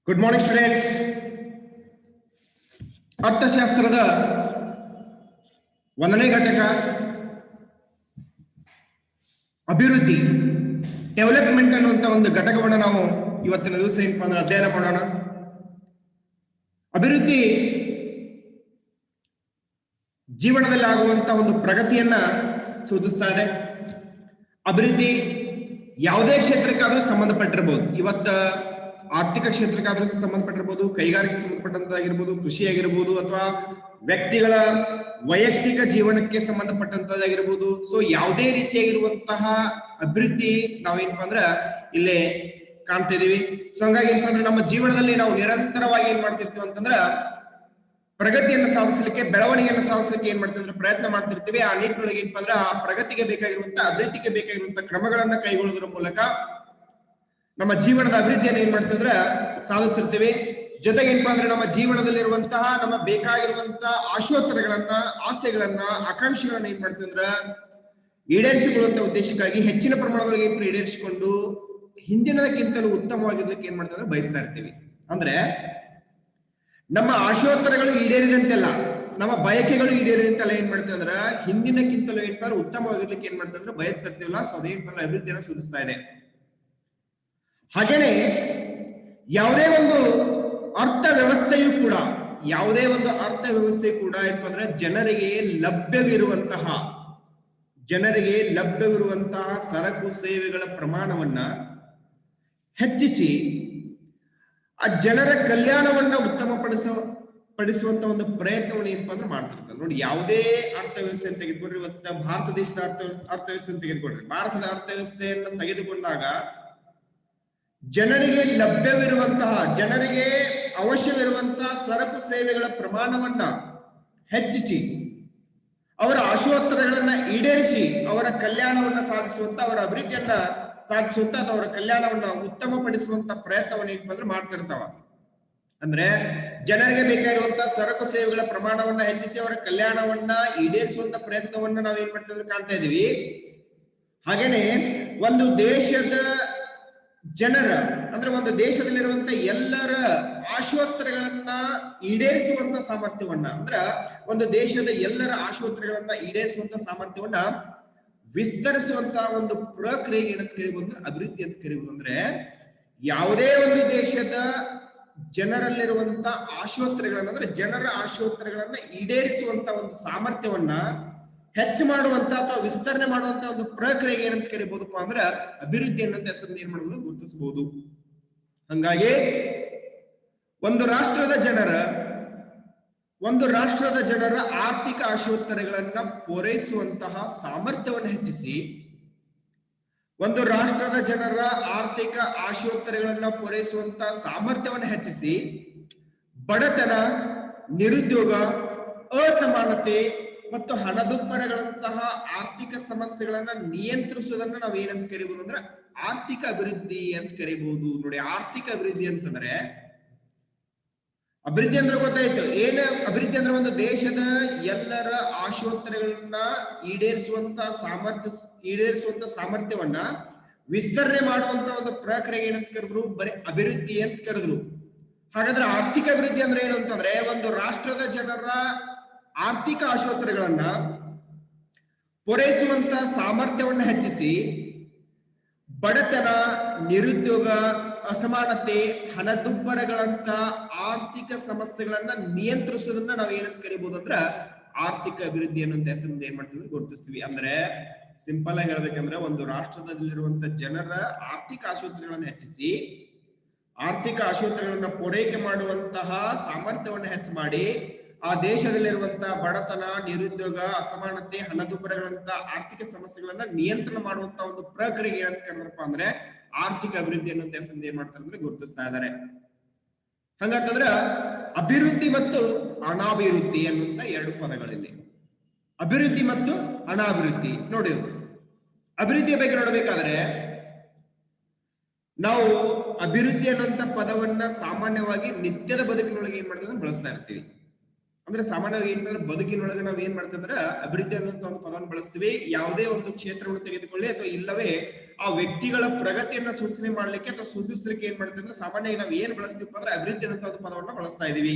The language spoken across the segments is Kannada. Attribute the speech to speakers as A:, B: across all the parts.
A: Good morning students. ಅರ್ಥಶಾಸ್ತ್ರದ 1ನೇ ಘಟಕ ಅಭಿವೃದ್ಧಿ ಡೆವಲಪ್ಮೆಂಟ್ ಅನ್ನುವಂತ ಒಂದು ಘಟಕವನ್ನು ನಾವು ಇವತ್ತಿನ ದಿವಸ ಏನಪ್ಪಾ ಅಂದ್ರೆ ಅಧ್ಯಯನ ಮಾಡೋಣ. ಅಭಿವೃದ್ಧಿ ಜೀವನದಲ್ಲಿ ಆಗುವಂತ ಒಂದು ಪ್ರಗತಿಯನ್ನ ಸೂಚಿಸ್ತಾ ಇದೆ. ಅಭಿವೃದ್ಧಿ ಯಾವುದೇ ಕ್ಷೇತ್ರಕ್ಕಾದ್ರೂ ಸಂಬಂಧಪಟ್ಟಿರಬಹುದು. ಇವತ್ತ ಆರ್ಥಿಕ ಕ್ಷೇತ್ರಕ್ಕಾದ್ರೂ ಸಂಬಂಧಪಟ್ಟಿರ್ಬೋದು, ಕೈಗಾರಿಕೆ ಸಂಬಂಧಪಟ್ಟಂತಾಗಿರ್ಬೋದು, ಕೃಷಿ ಆಗಿರ್ಬೋದು, ಅಥವಾ ವ್ಯಕ್ತಿಗಳ ವೈಯಕ್ತಿಕ ಜೀವನಕ್ಕೆ ಸಂಬಂಧಪಟ್ಟಂತದ್ದಾಗಿರ್ಬೋದು. ಸೊ ಯಾವುದೇ ರೀತಿಯಾಗಿರುವಂತಹ ಅಭಿವೃದ್ಧಿ ನಾವೇನಪ್ಪಾ ಅಂದ್ರ ಇಲ್ಲೇ ಕಾಣ್ತಾ ಇದೀವಿ. ಸೊ ಹಂಗಾಗಿ ಏನಪ್ಪಾ ಅಂದ್ರೆ ನಮ್ಮ ಜೀವನದಲ್ಲಿ ನಾವು ನಿರಂತರವಾಗಿ ಏನ್ ಮಾಡ್ತಿರ್ತೀವಿ ಅಂತಂದ್ರ ಪ್ರಗತಿಯನ್ನು ಸಾಧಿಸಲಿಕ್ಕೆ, ಬೆಳವಣಿಗೆಯನ್ನು ಸಾಧಿಸಲಿಕ್ಕೆ ಏನ್ ಮಾಡ್ತಿದ್ರೆ ಪ್ರಯತ್ನ ಮಾಡ್ತಿರ್ತೀವಿ. ಆ ನಿಟ್ಟಿನೊಳಗೆ ಏನಪ್ಪಾ ಅಂದ್ರೆ ಆ ಪ್ರಗತಿಗೆ ಬೇಕಾಗಿರುವಂತಹ ಅಭಿವೃದ್ಧಿಗೆ ಬೇಕಾಗಿರುವಂತಹ ಕ್ರಮಗಳನ್ನ ಕೈಗೊಳ್ಳುವುದರ ಮೂಲಕ ನಮ್ಮ ಜೀವನದ ಅಭಿವೃದ್ಧಿಯನ್ನು ಏನ್ ಮಾಡ್ತಿದ್ರೆ ಸಾಧಿಸ್ತಿರ್ತೀವಿ. ಜೊತೆಗೆ ಏನಪ್ಪಾ ಅಂದ್ರೆ ನಮ್ಮ ಜೀವನದಲ್ಲಿರುವಂತಹ ನಮ್ಮ ಬೇಕಾಗಿರುವಂತಹ ಆಶೋತ್ತರಗಳನ್ನ, ಆಸೆಗಳನ್ನ, ಆಕಾಂಕ್ಷೆಗಳನ್ನ ಏನ್ ಮಾಡ್ತಿದ್ರ ಈಡೇರಿಸಿಕೊಳ್ಳುವಂತ ಉದ್ದೇಶಕ್ಕಾಗಿ ಹೆಚ್ಚಿನ ಪ್ರಮಾಣದಲ್ಲಿ ಈಡೇರಿಸಿಕೊಂಡು ಹಿಂದಿನದಕ್ಕಿಂತಲೂ ಉತ್ತಮವಾಗಿರ್ಲಿಕ್ಕೆ ಏನ್ ಮಾಡ್ತಿದ್ರೆ ಬಯಸ್ತಾ ಇರ್ತೀವಿ. ಅಂದ್ರೆ ನಮ್ಮ ಆಶೋತ್ತರಗಳು ಈಡೇರಿದಂತೆಲ್ಲ, ನಮ್ಮ ಬಯಕೆಗಳು ಈಡೇರಿದಂತೆಲ್ಲ ಏನ್ ಮಾಡ್ತೀವಿ ಅಂದ್ರ ಹಿಂದಿನಕ್ಕಿಂತಲೂ ಏನಪ್ಪ ಉತ್ತಮವಾಗಿರ್ಲಿಕ್ಕೆ ಏನ್ ಮಾಡ್ತಿದ್ರೆ ಬಯಸ್ತಾ ಇರ್ತೀವಲ್ಲ. ಸೊ ಅದೇನಪ್ಪ ಅಭಿವೃದ್ಧಿಯನ್ನು ಸೂಚಿಸ್ತಾ ಇದೆ. ಹಾಗೇನೆ ಯಾವುದೇ ಒಂದು ಅರ್ಥವ್ಯವಸ್ಥೆಯೂ ಕೂಡ ಏನಪ್ಪ ಅಂದ್ರೆ ಜನರಿಗೆ ಲಭ್ಯವಿರುವಂತಹ ಸರಕು ಸೇವೆಗಳ ಪ್ರಮಾಣವನ್ನ ಹೆಚ್ಚಿಸಿ ಆ ಜನರ ಕಲ್ಯಾಣವನ್ನ ಪಡಿಸುವಂತ ಒಂದು ಪ್ರಯತ್ನವನ್ನು ಏನಪ್ಪಾ ಅಂದ್ರೆ ಮಾಡ್ತಿರ್ತಾರೆ. ನೋಡಿ, ಯಾವುದೇ ಅರ್ಥವ್ಯವಸ್ಥೆಯನ್ನು ತೆಗೆದುಕೊಂಡ್ರೆ, ಇವತ್ತ ಭಾರತ ದೇಶದ ಅರ್ಥವ್ಯವಸ್ಥೆಯನ್ನು ತೆಗೆದುಕೊಂಡ್ರೆ, ಭಾರತದ ಅರ್ಥವ್ಯವಸ್ಥೆಯನ್ನು ತೆಗೆದುಕೊಂಡಾಗ ಜನರಿಗೆ ಅವಶ್ಯವಿರುವಂತಹ ಸರಕು ಸೇವೆಗಳ ಪ್ರಮಾಣವನ್ನ ಹೆಚ್ಚಿಸಿ ಅವರ ಆಶೋತ್ತರಗಳನ್ನ ಈಡೇರಿಸಿ ಅವರ ಕಲ್ಯಾಣವನ್ನ ಸಾಧಿಸುವಂತ, ಅವರ ಅಭಿವೃದ್ಧಿಯನ್ನ ಸಾಧಿಸುವಂತ ಅಥವಾ ಅವರ ಕಲ್ಯಾಣವನ್ನ ಉತ್ತಮಪಡಿಸುವಂತ ಪ್ರಯತ್ನವನ್ನು ಏನಪ್ಪ ಅಂದ್ರೆ ಮಾಡ್ತಿರ್ತಾವ. ಅಂದ್ರೆ ಜನರಿಗೆ ಬೇಕಾಗಿರುವಂತಹ ಸರಕು ಸೇವೆಗಳ ಪ್ರಮಾಣವನ್ನ ಹೆಚ್ಚಿಸಿ ಅವರ ಕಲ್ಯಾಣವನ್ನ ಈಡೇರಿಸುವಂತ ಪ್ರಯತ್ನವನ್ನ ನಾವೇನ್ ಮಾಡ್ತಿದ್ರೆ ಕಾಣ್ತಾ ಇದೀವಿ. ಹಾಗೇನೆ ಒಂದು ದೇಶದ ಜನರ ಅಂದ್ರೆ ಒಂದು ದೇಶದಲ್ಲಿರುವಂತ ಎಲ್ಲರ ಆಶೋತ್ತರಗಳನ್ನ ಈಡೇರಿಸುವಂತ ಸಾಮರ್ಥ್ಯವನ್ನ, ಅಂದ್ರ ಒಂದು ದೇಶದ ಎಲ್ಲರ ಆಶೋತ್ತರಗಳನ್ನ ಈಡೇರಿಸುವಂತ ಸಾಮರ್ಥ್ಯವನ್ನ ವಿಸ್ತರಿಸುವಂತ ಒಂದು ಪ್ರಕ್ರಿಯೆ ಏನಂತ ಕರೀಬಹುದು ಅಂದ್ರೆ ಅಭಿವೃದ್ಧಿ ಅಂತ ಕರೀಬಹುದು. ಅಂದ್ರೆ ಯಾವುದೇ ಒಂದು ದೇಶದ ಜನರಲ್ಲಿರುವಂತ ಆಶೋತ್ತರಗಳನ್ನ, ಅಂದ್ರೆ ಜನರ ಆಶೋತ್ತರಗಳನ್ನ ಈಡೇರಿಸುವಂತ ಒಂದು ಸಾಮರ್ಥ್ಯವನ್ನ ಹೆಚ್ಚು ಮಾಡುವಂತ ಅಥವಾ ವಿಸ್ತರಣೆ ಮಾಡುವಂತ ಒಂದು ಪ್ರಕ್ರಿಯೆ ಏನಂತ ಕರಿಬಹುದಪ್ಪ ಅಂದ್ರೆ ಅಭಿವೃದ್ಧಿ ಅನ್ನೋಂತ ಹೆಸರನ್ನು ಏನ್ ಮಾಡುವುದು ಗುರುತಿಸಬಹುದು. ಹಂಗಾಗಿ ಒಂದು ರಾಷ್ಟ್ರದ ಜನರ ಆರ್ಥಿಕ ಆಶೋತ್ತರಗಳನ್ನ ಪೂರೈಸುವಂತಹ ಸಾಮರ್ಥ್ಯವನ್ನು ಹೆಚ್ಚಿಸಿ, ಒಂದು ರಾಷ್ಟ್ರದ ಜನರ ಆರ್ಥಿಕ ಆಶೋತ್ತರಗಳನ್ನ ಪೂರೈಸುವಂತಹ ಸಾಮರ್ಥ್ಯವನ್ನು ಹೆಚ್ಚಿಸಿ ಬಡತನ, ನಿರುದ್ಯೋಗ, ಅಸಮಾನತೆ ಮತ್ತು ಹಣದುಬ್ಬರಗಳಂತಹ ಆರ್ಥಿಕ ಸಮಸ್ಯೆಗಳನ್ನ ನಿಯಂತ್ರಿಸುವುದನ್ನ ನಾವು ಏನಂತ ಕರಿಬಹುದು ಅಂದ್ರೆ ಆರ್ಥಿಕ ಅಭಿವೃದ್ಧಿ ಅಂತ ಕರಿಬಹುದು. ನೋಡಿ, ಆರ್ಥಿಕ ಅಭಿವೃದ್ಧಿ ಅಂತಂದ್ರೆ ಅಭಿವೃದ್ಧಿ ಅಂದ್ರೆ ಗೊತ್ತಾಯ್ತು ಏನ. ಅಭಿವೃದ್ಧಿ ಅಂದ್ರೆ ಒಂದು ದೇಶದ ಎಲ್ಲರ ಆಶೋತ್ತರಗಳನ್ನ ಈಡೇರಿಸುವಂತ ಸಾಮರ್ಥ್ಯವನ್ನ ವಿಸ್ತರಣೆ ಮಾಡುವಂತ ಒಂದು ಪ್ರಕ್ರಿಯೆ ಏನಂತ ಕರೆದ್ರು, ಬರೀ ಅಭಿವೃದ್ಧಿ ಅಂತ ಕರೆದ್ರು. ಹಾಗಾದ್ರೆ ಆರ್ಥಿಕ ಅಭಿವೃದ್ಧಿ ಅಂದ್ರೆ ಏನು ಅಂತಂದ್ರೆ ಒಂದು ರಾಷ್ಟ್ರದ ಜನರ ಆರ್ಥಿಕ ಆಶೋತ್ತರಗಳನ್ನ ಪೂರೈಸುವಂತ ಸಾಮರ್ಥ್ಯವನ್ನು ಹೆಚ್ಚಿಸಿ ಬಡತನ, ನಿರುದ್ಯೋಗ, ಅಸಮಾನತೆ, ಹಣದುಬ್ಬರಗಳಂತ ಆರ್ಥಿಕ ಸಮಸ್ಯೆಗಳನ್ನ ನಿಯಂತ್ರಿಸೋದನ್ನ ನಾವ್ ಏನಂತ ಕರಿಬಹುದು ಅಂದ್ರ ಆರ್ಥಿಕ ಅಭಿವೃದ್ಧಿ ಅನ್ನೋಂತ ಹೆಸರಿಂದ ಏನ್ ಮಾಡ್ತಿದ್ರು ಗುರುತಿಸ್ತೀವಿ. ಅಂದ್ರೆ ಸಿಂಪಲ್ ಆಗಿ ಹೇಳ್ಬೇಕಂದ್ರೆ ಒಂದು ರಾಷ್ಟ್ರದಲ್ಲಿರುವಂತ ಜನರ ಆರ್ಥಿಕ ಆಶೋತ್ತರಗಳನ್ನ ಹೆಚ್ಚಿಸಿ ಆರ್ಥಿಕ ಆಶೋತ್ತರಗಳನ್ನ ಪೂರೈಕೆ ಮಾಡುವಂತಹ ಸಾಮರ್ಥ್ಯವನ್ನು ಹೆಚ್ಚು ಮಾಡಿ ಆ ದೇಶದಲ್ಲಿರುವಂತಹ ಬಡತನ, ನಿರುದ್ಯೋಗ, ಅಸಮಾನತೆ, ಹಣದುಬ್ಬರಗಳಂತ ಆರ್ಥಿಕ ಸಮಸ್ಯೆಗಳನ್ನ ನಿಯಂತ್ರಣ ಮಾಡುವಂತ ಒಂದು ಪ್ರಕ್ರಿಯೆ ಏನಂತ ಕರೆದ್ರಪ್ಪ ಅಂದ್ರೆ ಆರ್ಥಿಕ ಅಭಿವೃದ್ಧಿ ಅನ್ನೋ ಹೆಸರಿಂದ ಏನ್ ಮಾಡ್ತಾರೆ ಅಂದ್ರೆ ಗುರುತಿಸ್ತಾ ಇದ್ದಾರೆ. ಹಂಗಂತಂದ್ರ ಅಭಿವೃದ್ಧಿ ಮತ್ತು ಅನಾಭಿವೃದ್ಧಿ ಅನ್ನುವಂತ ಎರಡು ಪದಗಳಿಲ್ಲಿ. ಅಭಿವೃದ್ಧಿ ಮತ್ತು ಅನಾಭಿವೃದ್ಧಿ. ನೋಡಿ, ಅಭಿವೃದ್ಧಿಯ ಬಗ್ಗೆ ನೋಡ್ಬೇಕಾದ್ರೆ ನಾವು ಅಭಿವೃದ್ಧಿ ಅನ್ನುವಂತ ಪದವನ್ನ ಸಾಮಾನ್ಯವಾಗಿ ನಿತ್ಯದ ಬದುಕಿನೊಳಗೆ ಏನ್ ಮಾಡ್ತೀವಿ ಬಳಸ್ತಾ ಇರ್ತೀವಿ. ಅಂದ್ರೆ ಸಾಮಾನ್ಯವಾಗಿ ಏನಂತಂದ್ರೆ ಬದುಕಿನೊಳಗೆ ನಾವ್ ಏನ್ ಮಾಡ್ತಿದ್ರೆ ಅಭಿವೃದ್ಧಿ ಅನ್ನುವಂತ ಒಂದು ಪದವನ್ನು ಬಳಸ್ತೀವಿ. ಯಾವುದೇ ಒಂದು ಕ್ಷೇತ್ರವನ್ನು ತೆಗೆದುಕೊಳ್ಳಿ ಅಥವಾ ಇಲ್ಲವೇ ಆ ವ್ಯಕ್ತಿಗಳ ಪ್ರಗತಿಯನ್ನ ಸೂಚನೆ ಮಾಡ್ಲಿಕ್ಕೆ ಅಥವಾ ಸೂಚಿಸ್ಲಿಕ್ಕೆ ಏನ್ ಮಾಡ್ತೀವಿ ಅಂದ್ರೆ ಸಾಮಾನ್ಯವಾಗಿ ನಾವ್ ಏನ್ ಬಳಸ್ತೀವಿ ಅಂದ್ರೆ ಅಭಿವೃದ್ಧಿ ಅನ್ನುವಂತ ಒಂದು ಪದವನ್ನ ಬಳಸ್ತಾ ಇದೀವಿ.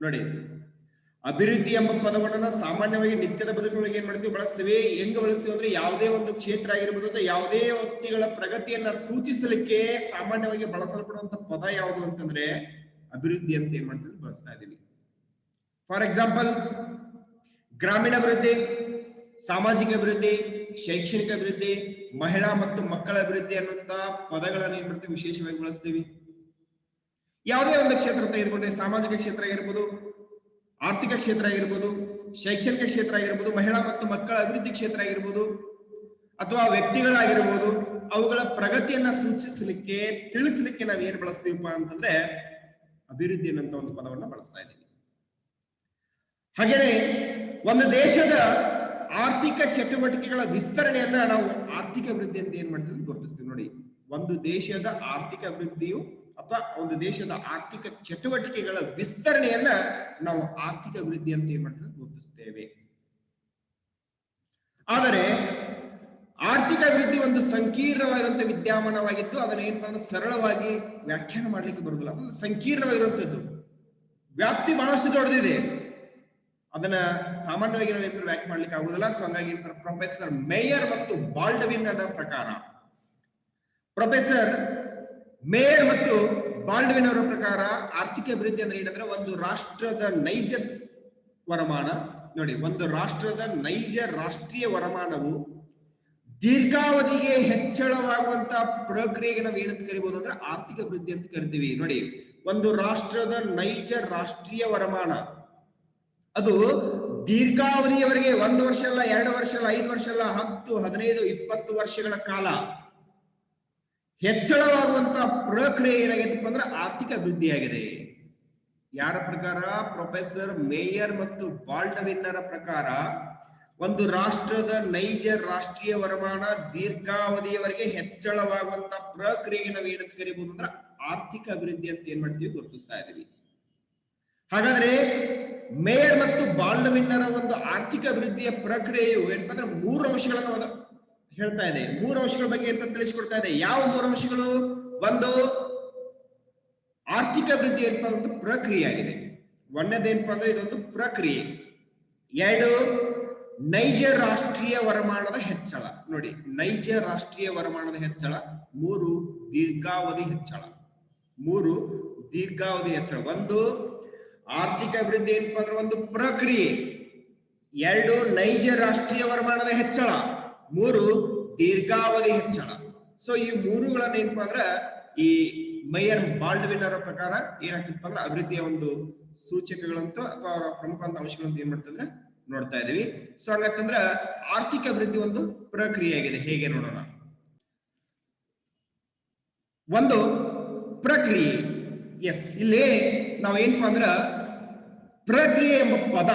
A: ನೋಡಿ, ಅಭಿವೃದ್ಧಿ ಎಂಬ ಪದವನ್ನು ನಾವು ಸಾಮಾನ್ಯವಾಗಿ ನಿತ್ಯದ ಬದುಕಿನೊಳಗೆ ಏನ್ ಮಾಡ್ತೀವಿ ಬಳಸ್ತೀವಿ. ಹೆಂಗ್ ಬಳಸ್ತೀವಿ ಅಂದ್ರೆ ಯಾವುದೇ ಒಂದು ಕ್ಷೇತ್ರ ಆಗಿರ್ಬೋದು ಅಥವಾ ಯಾವುದೇ ವ್ಯಕ್ತಿಗಳ ಪ್ರಗತಿಯನ್ನ ಸೂಚಿಸಲಿಕ್ಕೆ ಸಾಮಾನ್ಯವಾಗಿ ಬಳಸಲ್ಪಡುವಂತ ಪದ ಯಾವುದು ಅಂತಂದ್ರೆ ಅಭಿವೃದ್ಧಿ ಅಂತ ಏನ್ ಮಾಡ್ತೀವಿ ಬಳಸ್ತಾ ಇದೀವಿ. ಫಾರ್ ಎಕ್ಸಾಂಪಲ್, ಗ್ರಾಮೀಣ ಅಭಿವೃದ್ಧಿ, ಸಾಮಾಜಿಕ ಅಭಿವೃದ್ಧಿ, ಶೈಕ್ಷಣಿಕ ಅಭಿವೃದ್ಧಿ, ಮಹಿಳಾ ಮತ್ತು ಮಕ್ಕಳ ಅಭಿವೃದ್ಧಿ ಅನ್ನುವಂತ ಪದಗಳನ್ನು ಏನ್ ಮಾಡ್ತೀವಿ ವಿಶೇಷವಾಗಿ ಬಳಸ್ತೀವಿ. ಯಾವುದೇ ಒಂದು ಕ್ಷೇತ್ರ ತೆಗೆದುಕೊಂಡ್ರೆ ಸಾಮಾಜಿಕ ಕ್ಷೇತ್ರ ಆಗಿರ್ಬೋದು, ಆರ್ಥಿಕ ಕ್ಷೇತ್ರ ಆಗಿರ್ಬೋದು, ಶೈಕ್ಷಣಿಕ ಕ್ಷೇತ್ರ ಆಗಿರ್ಬೋದು, ಮಹಿಳಾ ಮತ್ತು ಮಕ್ಕಳ ಅಭಿವೃದ್ಧಿ ಕ್ಷೇತ್ರ ಆಗಿರ್ಬೋದು ಅಥವಾ ವ್ಯಕ್ತಿಗಳಾಗಿರ್ಬೋದು, ಅವುಗಳ ಪ್ರಗತಿಯನ್ನ ಸೂಚಿಸಲಿಕ್ಕೆ ತಿಳಿಸಲಿಕ್ಕೆ ನಾವ್ ಏನ್ ಬಳಸ್ತೀವಪ್ಪ ಅಂತಂದ್ರೆ ಅಭಿವೃದ್ಧಿ ಅನ್ನುವಂತ ಒಂದು ಪದವನ್ನ ಬಳಸ್ತಾ ಇದ್ದೀವಿ. ಹಾಗೇನೆ ಒಂದು ದೇಶದ ಆರ್ಥಿಕ ಚಟುವಟಿಕೆಗಳ ವಿಸ್ತರಣೆಯನ್ನ ನಾವು ಆರ್ಥಿಕ ಅಭಿವೃದ್ಧಿ ಅಂತ ಏನ್ ಮಾಡ್ತೀವಿ ಗುರುತಿಸ್ತೀವಿ. ನೋಡಿ, ಒಂದು ದೇಶದ ಆರ್ಥಿಕ ಅಭಿವೃದ್ಧಿಯು ಅಥವಾ ಒಂದು ದೇಶದ ಆರ್ಥಿಕ ಚಟುವಟಿಕೆಗಳ ವಿಸ್ತರಣೆಯನ್ನ ನಾವು ಆರ್ಥಿಕ ಅಭಿವೃದ್ಧಿ ಅಂತ ಏನ್ ಮಾಡ್ತೀವಿ ಗುರುತಿಸ್ತೇವೆ. ಆದರೆ ಆರ್ಥಿಕ ಅಭಿವೃದ್ಧಿ ಒಂದು ಸಂಕೀರ್ಣವಾಗಿರುವಂತಹ ವಿದ್ಯಮಾನವಾಗಿದ್ದು ಅದನ್ನ ಏನಂತಂದ್ರೆ ಸರಳವಾಗಿ ವ್ಯಾಖ್ಯಾನ ಮಾಡ್ಲಿಕ್ಕೆ ಬರುದಿಲ್ಲ. ಅದು ಸಂಕೀರ್ಣವಾಗಿರುವಂತದ್ದು, ವ್ಯಾಪ್ತಿ ಬಹಳಷ್ಟು ದೊಡ್ಡದಿದೆ, ಅದನ್ನ ಸಾಮಾನ್ಯವಾಗಿ ನಾವು ಏನಾದ್ರು ವ್ಯಾಖ್ಯಾನ ಮಾಡ್ಲಿಕ್ಕೆ ಆಗುದಿಲ್ಲ. ಸೊ ಹಂಗಾಗಿ ಪ್ರೊಫೆಸರ್ ಮೇಯರ್ ಮತ್ತು ಬಾಲ್ಡವಿನ್ ಅವರ ಪ್ರಕಾರ, ಪ್ರೊಫೆಸರ್ ಮೇಯರ್ ಮತ್ತು ಬಾಲ್ಡವಿನ್ ಅವರ ಪ್ರಕಾರ ಆರ್ಥಿಕ ಅಭಿವೃದ್ಧಿ ಅಂದ್ರೆ ಏನಂದ್ರೆ ಒಂದು ರಾಷ್ಟ್ರದ ನೈಜ ವರಮಾನ. ನೋಡಿ, ಒಂದು ರಾಷ್ಟ್ರದ ನೈಜ ರಾಷ್ಟ್ರೀಯ ವರಮಾನವು ದೀರ್ಘಾವಧಿಗೆ ಹೆಚ್ಚಳವಾಗುವಂತ ಪ್ರಕ್ರಿಯೆಗೆ ನಾವು ಏನಂತ ಕರಿಬಹುದು ಅಂದ್ರೆ ಆರ್ಥಿಕ ಅಭಿವೃದ್ಧಿ ಅಂತ ಕರಿತೀವಿ. ನೋಡಿ, ಒಂದು ರಾಷ್ಟ್ರದ ನೈಜ ರಾಷ್ಟ್ರೀಯ ವರಮಾನ ಅದು ದೀರ್ಘಾವಧಿಯವರೆಗೆ 1 ವರ್ಷ ಅಲ್ಲ, 2 ವರ್ಷ ಅಲ್ಲ, 5 ವರ್ಷ ಅಲ್ಲ, 10, 15, 20 ವರ್ಷಗಳ ಕಾಲ ಹೆಚ್ಚಳವಾಗುವಂತ ಪ್ರಕ್ರಿಯೆ ಏನಾಗೈತಪ್ಪ ಅಂದ್ರೆ ಆರ್ಥಿಕ ಅಭಿವೃದ್ಧಿಯಾಗಿದೆ. ಯಾರ ಪ್ರಕಾರ? ಪ್ರೊಫೆಸರ್ ಮೇಯರ್ ಮತ್ತು ಬಾಲ್ಡವಿನ್ನರ ಪ್ರಕಾರ ಒಂದು ರಾಷ್ಟ್ರದ ನೈಜ ರಾಷ್ಟ್ರೀಯ ವರಮಾನ ದೀರ್ಘಾವಧಿಯವರೆಗೆ ಹೆಚ್ಚಳವಾಗುವಂತ ಪ್ರಕ್ರಿಯೆಗೆ ನಾವು ಏನಂತ ಕರಿಬಹುದು ಅಂದ್ರೆ ಆರ್ಥಿಕ ಅಭಿವೃದ್ಧಿ ಅಂತ ಏನ್ ಮಾಡ್ತೀವಿ ಗುರುತಿಸ್ತಾ ಇದೀವಿ. ಹಾಗಾದ್ರೆ ಮೇಯರ್ ಮತ್ತು ಬಾಲ್ಡವಿನ್ನರ ಒಂದು ಆರ್ಥಿಕ ಅಭಿವೃದ್ಧಿಯ ಪ್ರಕ್ರಿಯೆಯು ಏನಪ್ಪ ಅಂದ್ರೆ 3 ಅಂಶಗಳನ್ನು ಹೇಳ್ತಾ ಇದೆ. 3 ಅಂಶಗಳ ಬಗ್ಗೆ ಅಂತ ತಿಳಿಸಿಕೊಡ್ತಾ ಇದೆ. ಯಾವ 3 ಅಂಶಗಳು? ಒಂದು, ಆರ್ಥಿಕ ಅಭಿವೃದ್ಧಿ ಏನಪ್ಪ ಒಂದು ಪ್ರಕ್ರಿಯೆ ಆಗಿದೆ. ಒಂದನೇದೇನಪ್ಪ ಅಂದ್ರೆ ಇದೊಂದು ಪ್ರಕ್ರಿಯೆ. 2, ನೈಜ ರಾಷ್ಟ್ರೀಯ ವರಮಾನದ ಹೆಚ್ಚಳ. ನೋಡಿ, ನೈಜ ರಾಷ್ಟ್ರೀಯ ವರಮಾನದ ಹೆಚ್ಚಳ. 3, ದೀರ್ಘಾವಧಿ ಹೆಚ್ಚಳ. 3, ದೀರ್ಘಾವಧಿ ಹೆಚ್ಚಳ. ಒಂದು, ಆರ್ಥಿಕ ಅಭಿವೃದ್ಧಿ ಏನಪ್ಪಾ ಅಂದ್ರೆ ಒಂದು ಪ್ರಕ್ರಿಯೆ. 2, ನೈಜ ರಾಷ್ಟ್ರೀಯ ವರಮಾನದ ಹೆಚ್ಚಳ. 3, ದೀರ್ಘಾವಧಿ ಹೆಚ್ಚಳ. ಸೊ ಈ 3ಗಳನ್ನ ಏನಪ್ಪಾ ಅಂದ್ರೆ ಈ ಮೇಯರ್ ಬಾಲ್ಡವಿನ್ ಅವರ ಪ್ರಕಾರ ಏನಾಗ್ತಿತ್ತು ಅಂದ್ರೆ ಅಭಿವೃದ್ಧಿಯ ಒಂದು ಸೂಚಕಗಳಂತೂ ಅಥವಾ ಅವರ ಪ್ರಮುಖ ಅಂಶಗಳಂತ ಏನ್ ಮಾಡ್ತಂದ್ರೆ ನೋಡ್ತಾ ಇದೀವಿ. ಸೊ ಹಂಗಂತಂದ್ರ ಆರ್ಥಿಕ ಅಭಿವೃದ್ಧಿ ಒಂದು ಪ್ರಕ್ರಿಯೆ ಆಗಿದೆ. ಹೇಗೆ ನೋಡೋಣ. ಒಂದು ಪ್ರಕ್ರಿಯೆ. ಎಸ್, ಇಲ್ಲಿ ನಾವ್ ಏನಪ್ಪಾ ಅಂದ್ರ ಪ್ರಕ್ರಿಯೆ ಎಂಬ ಪದ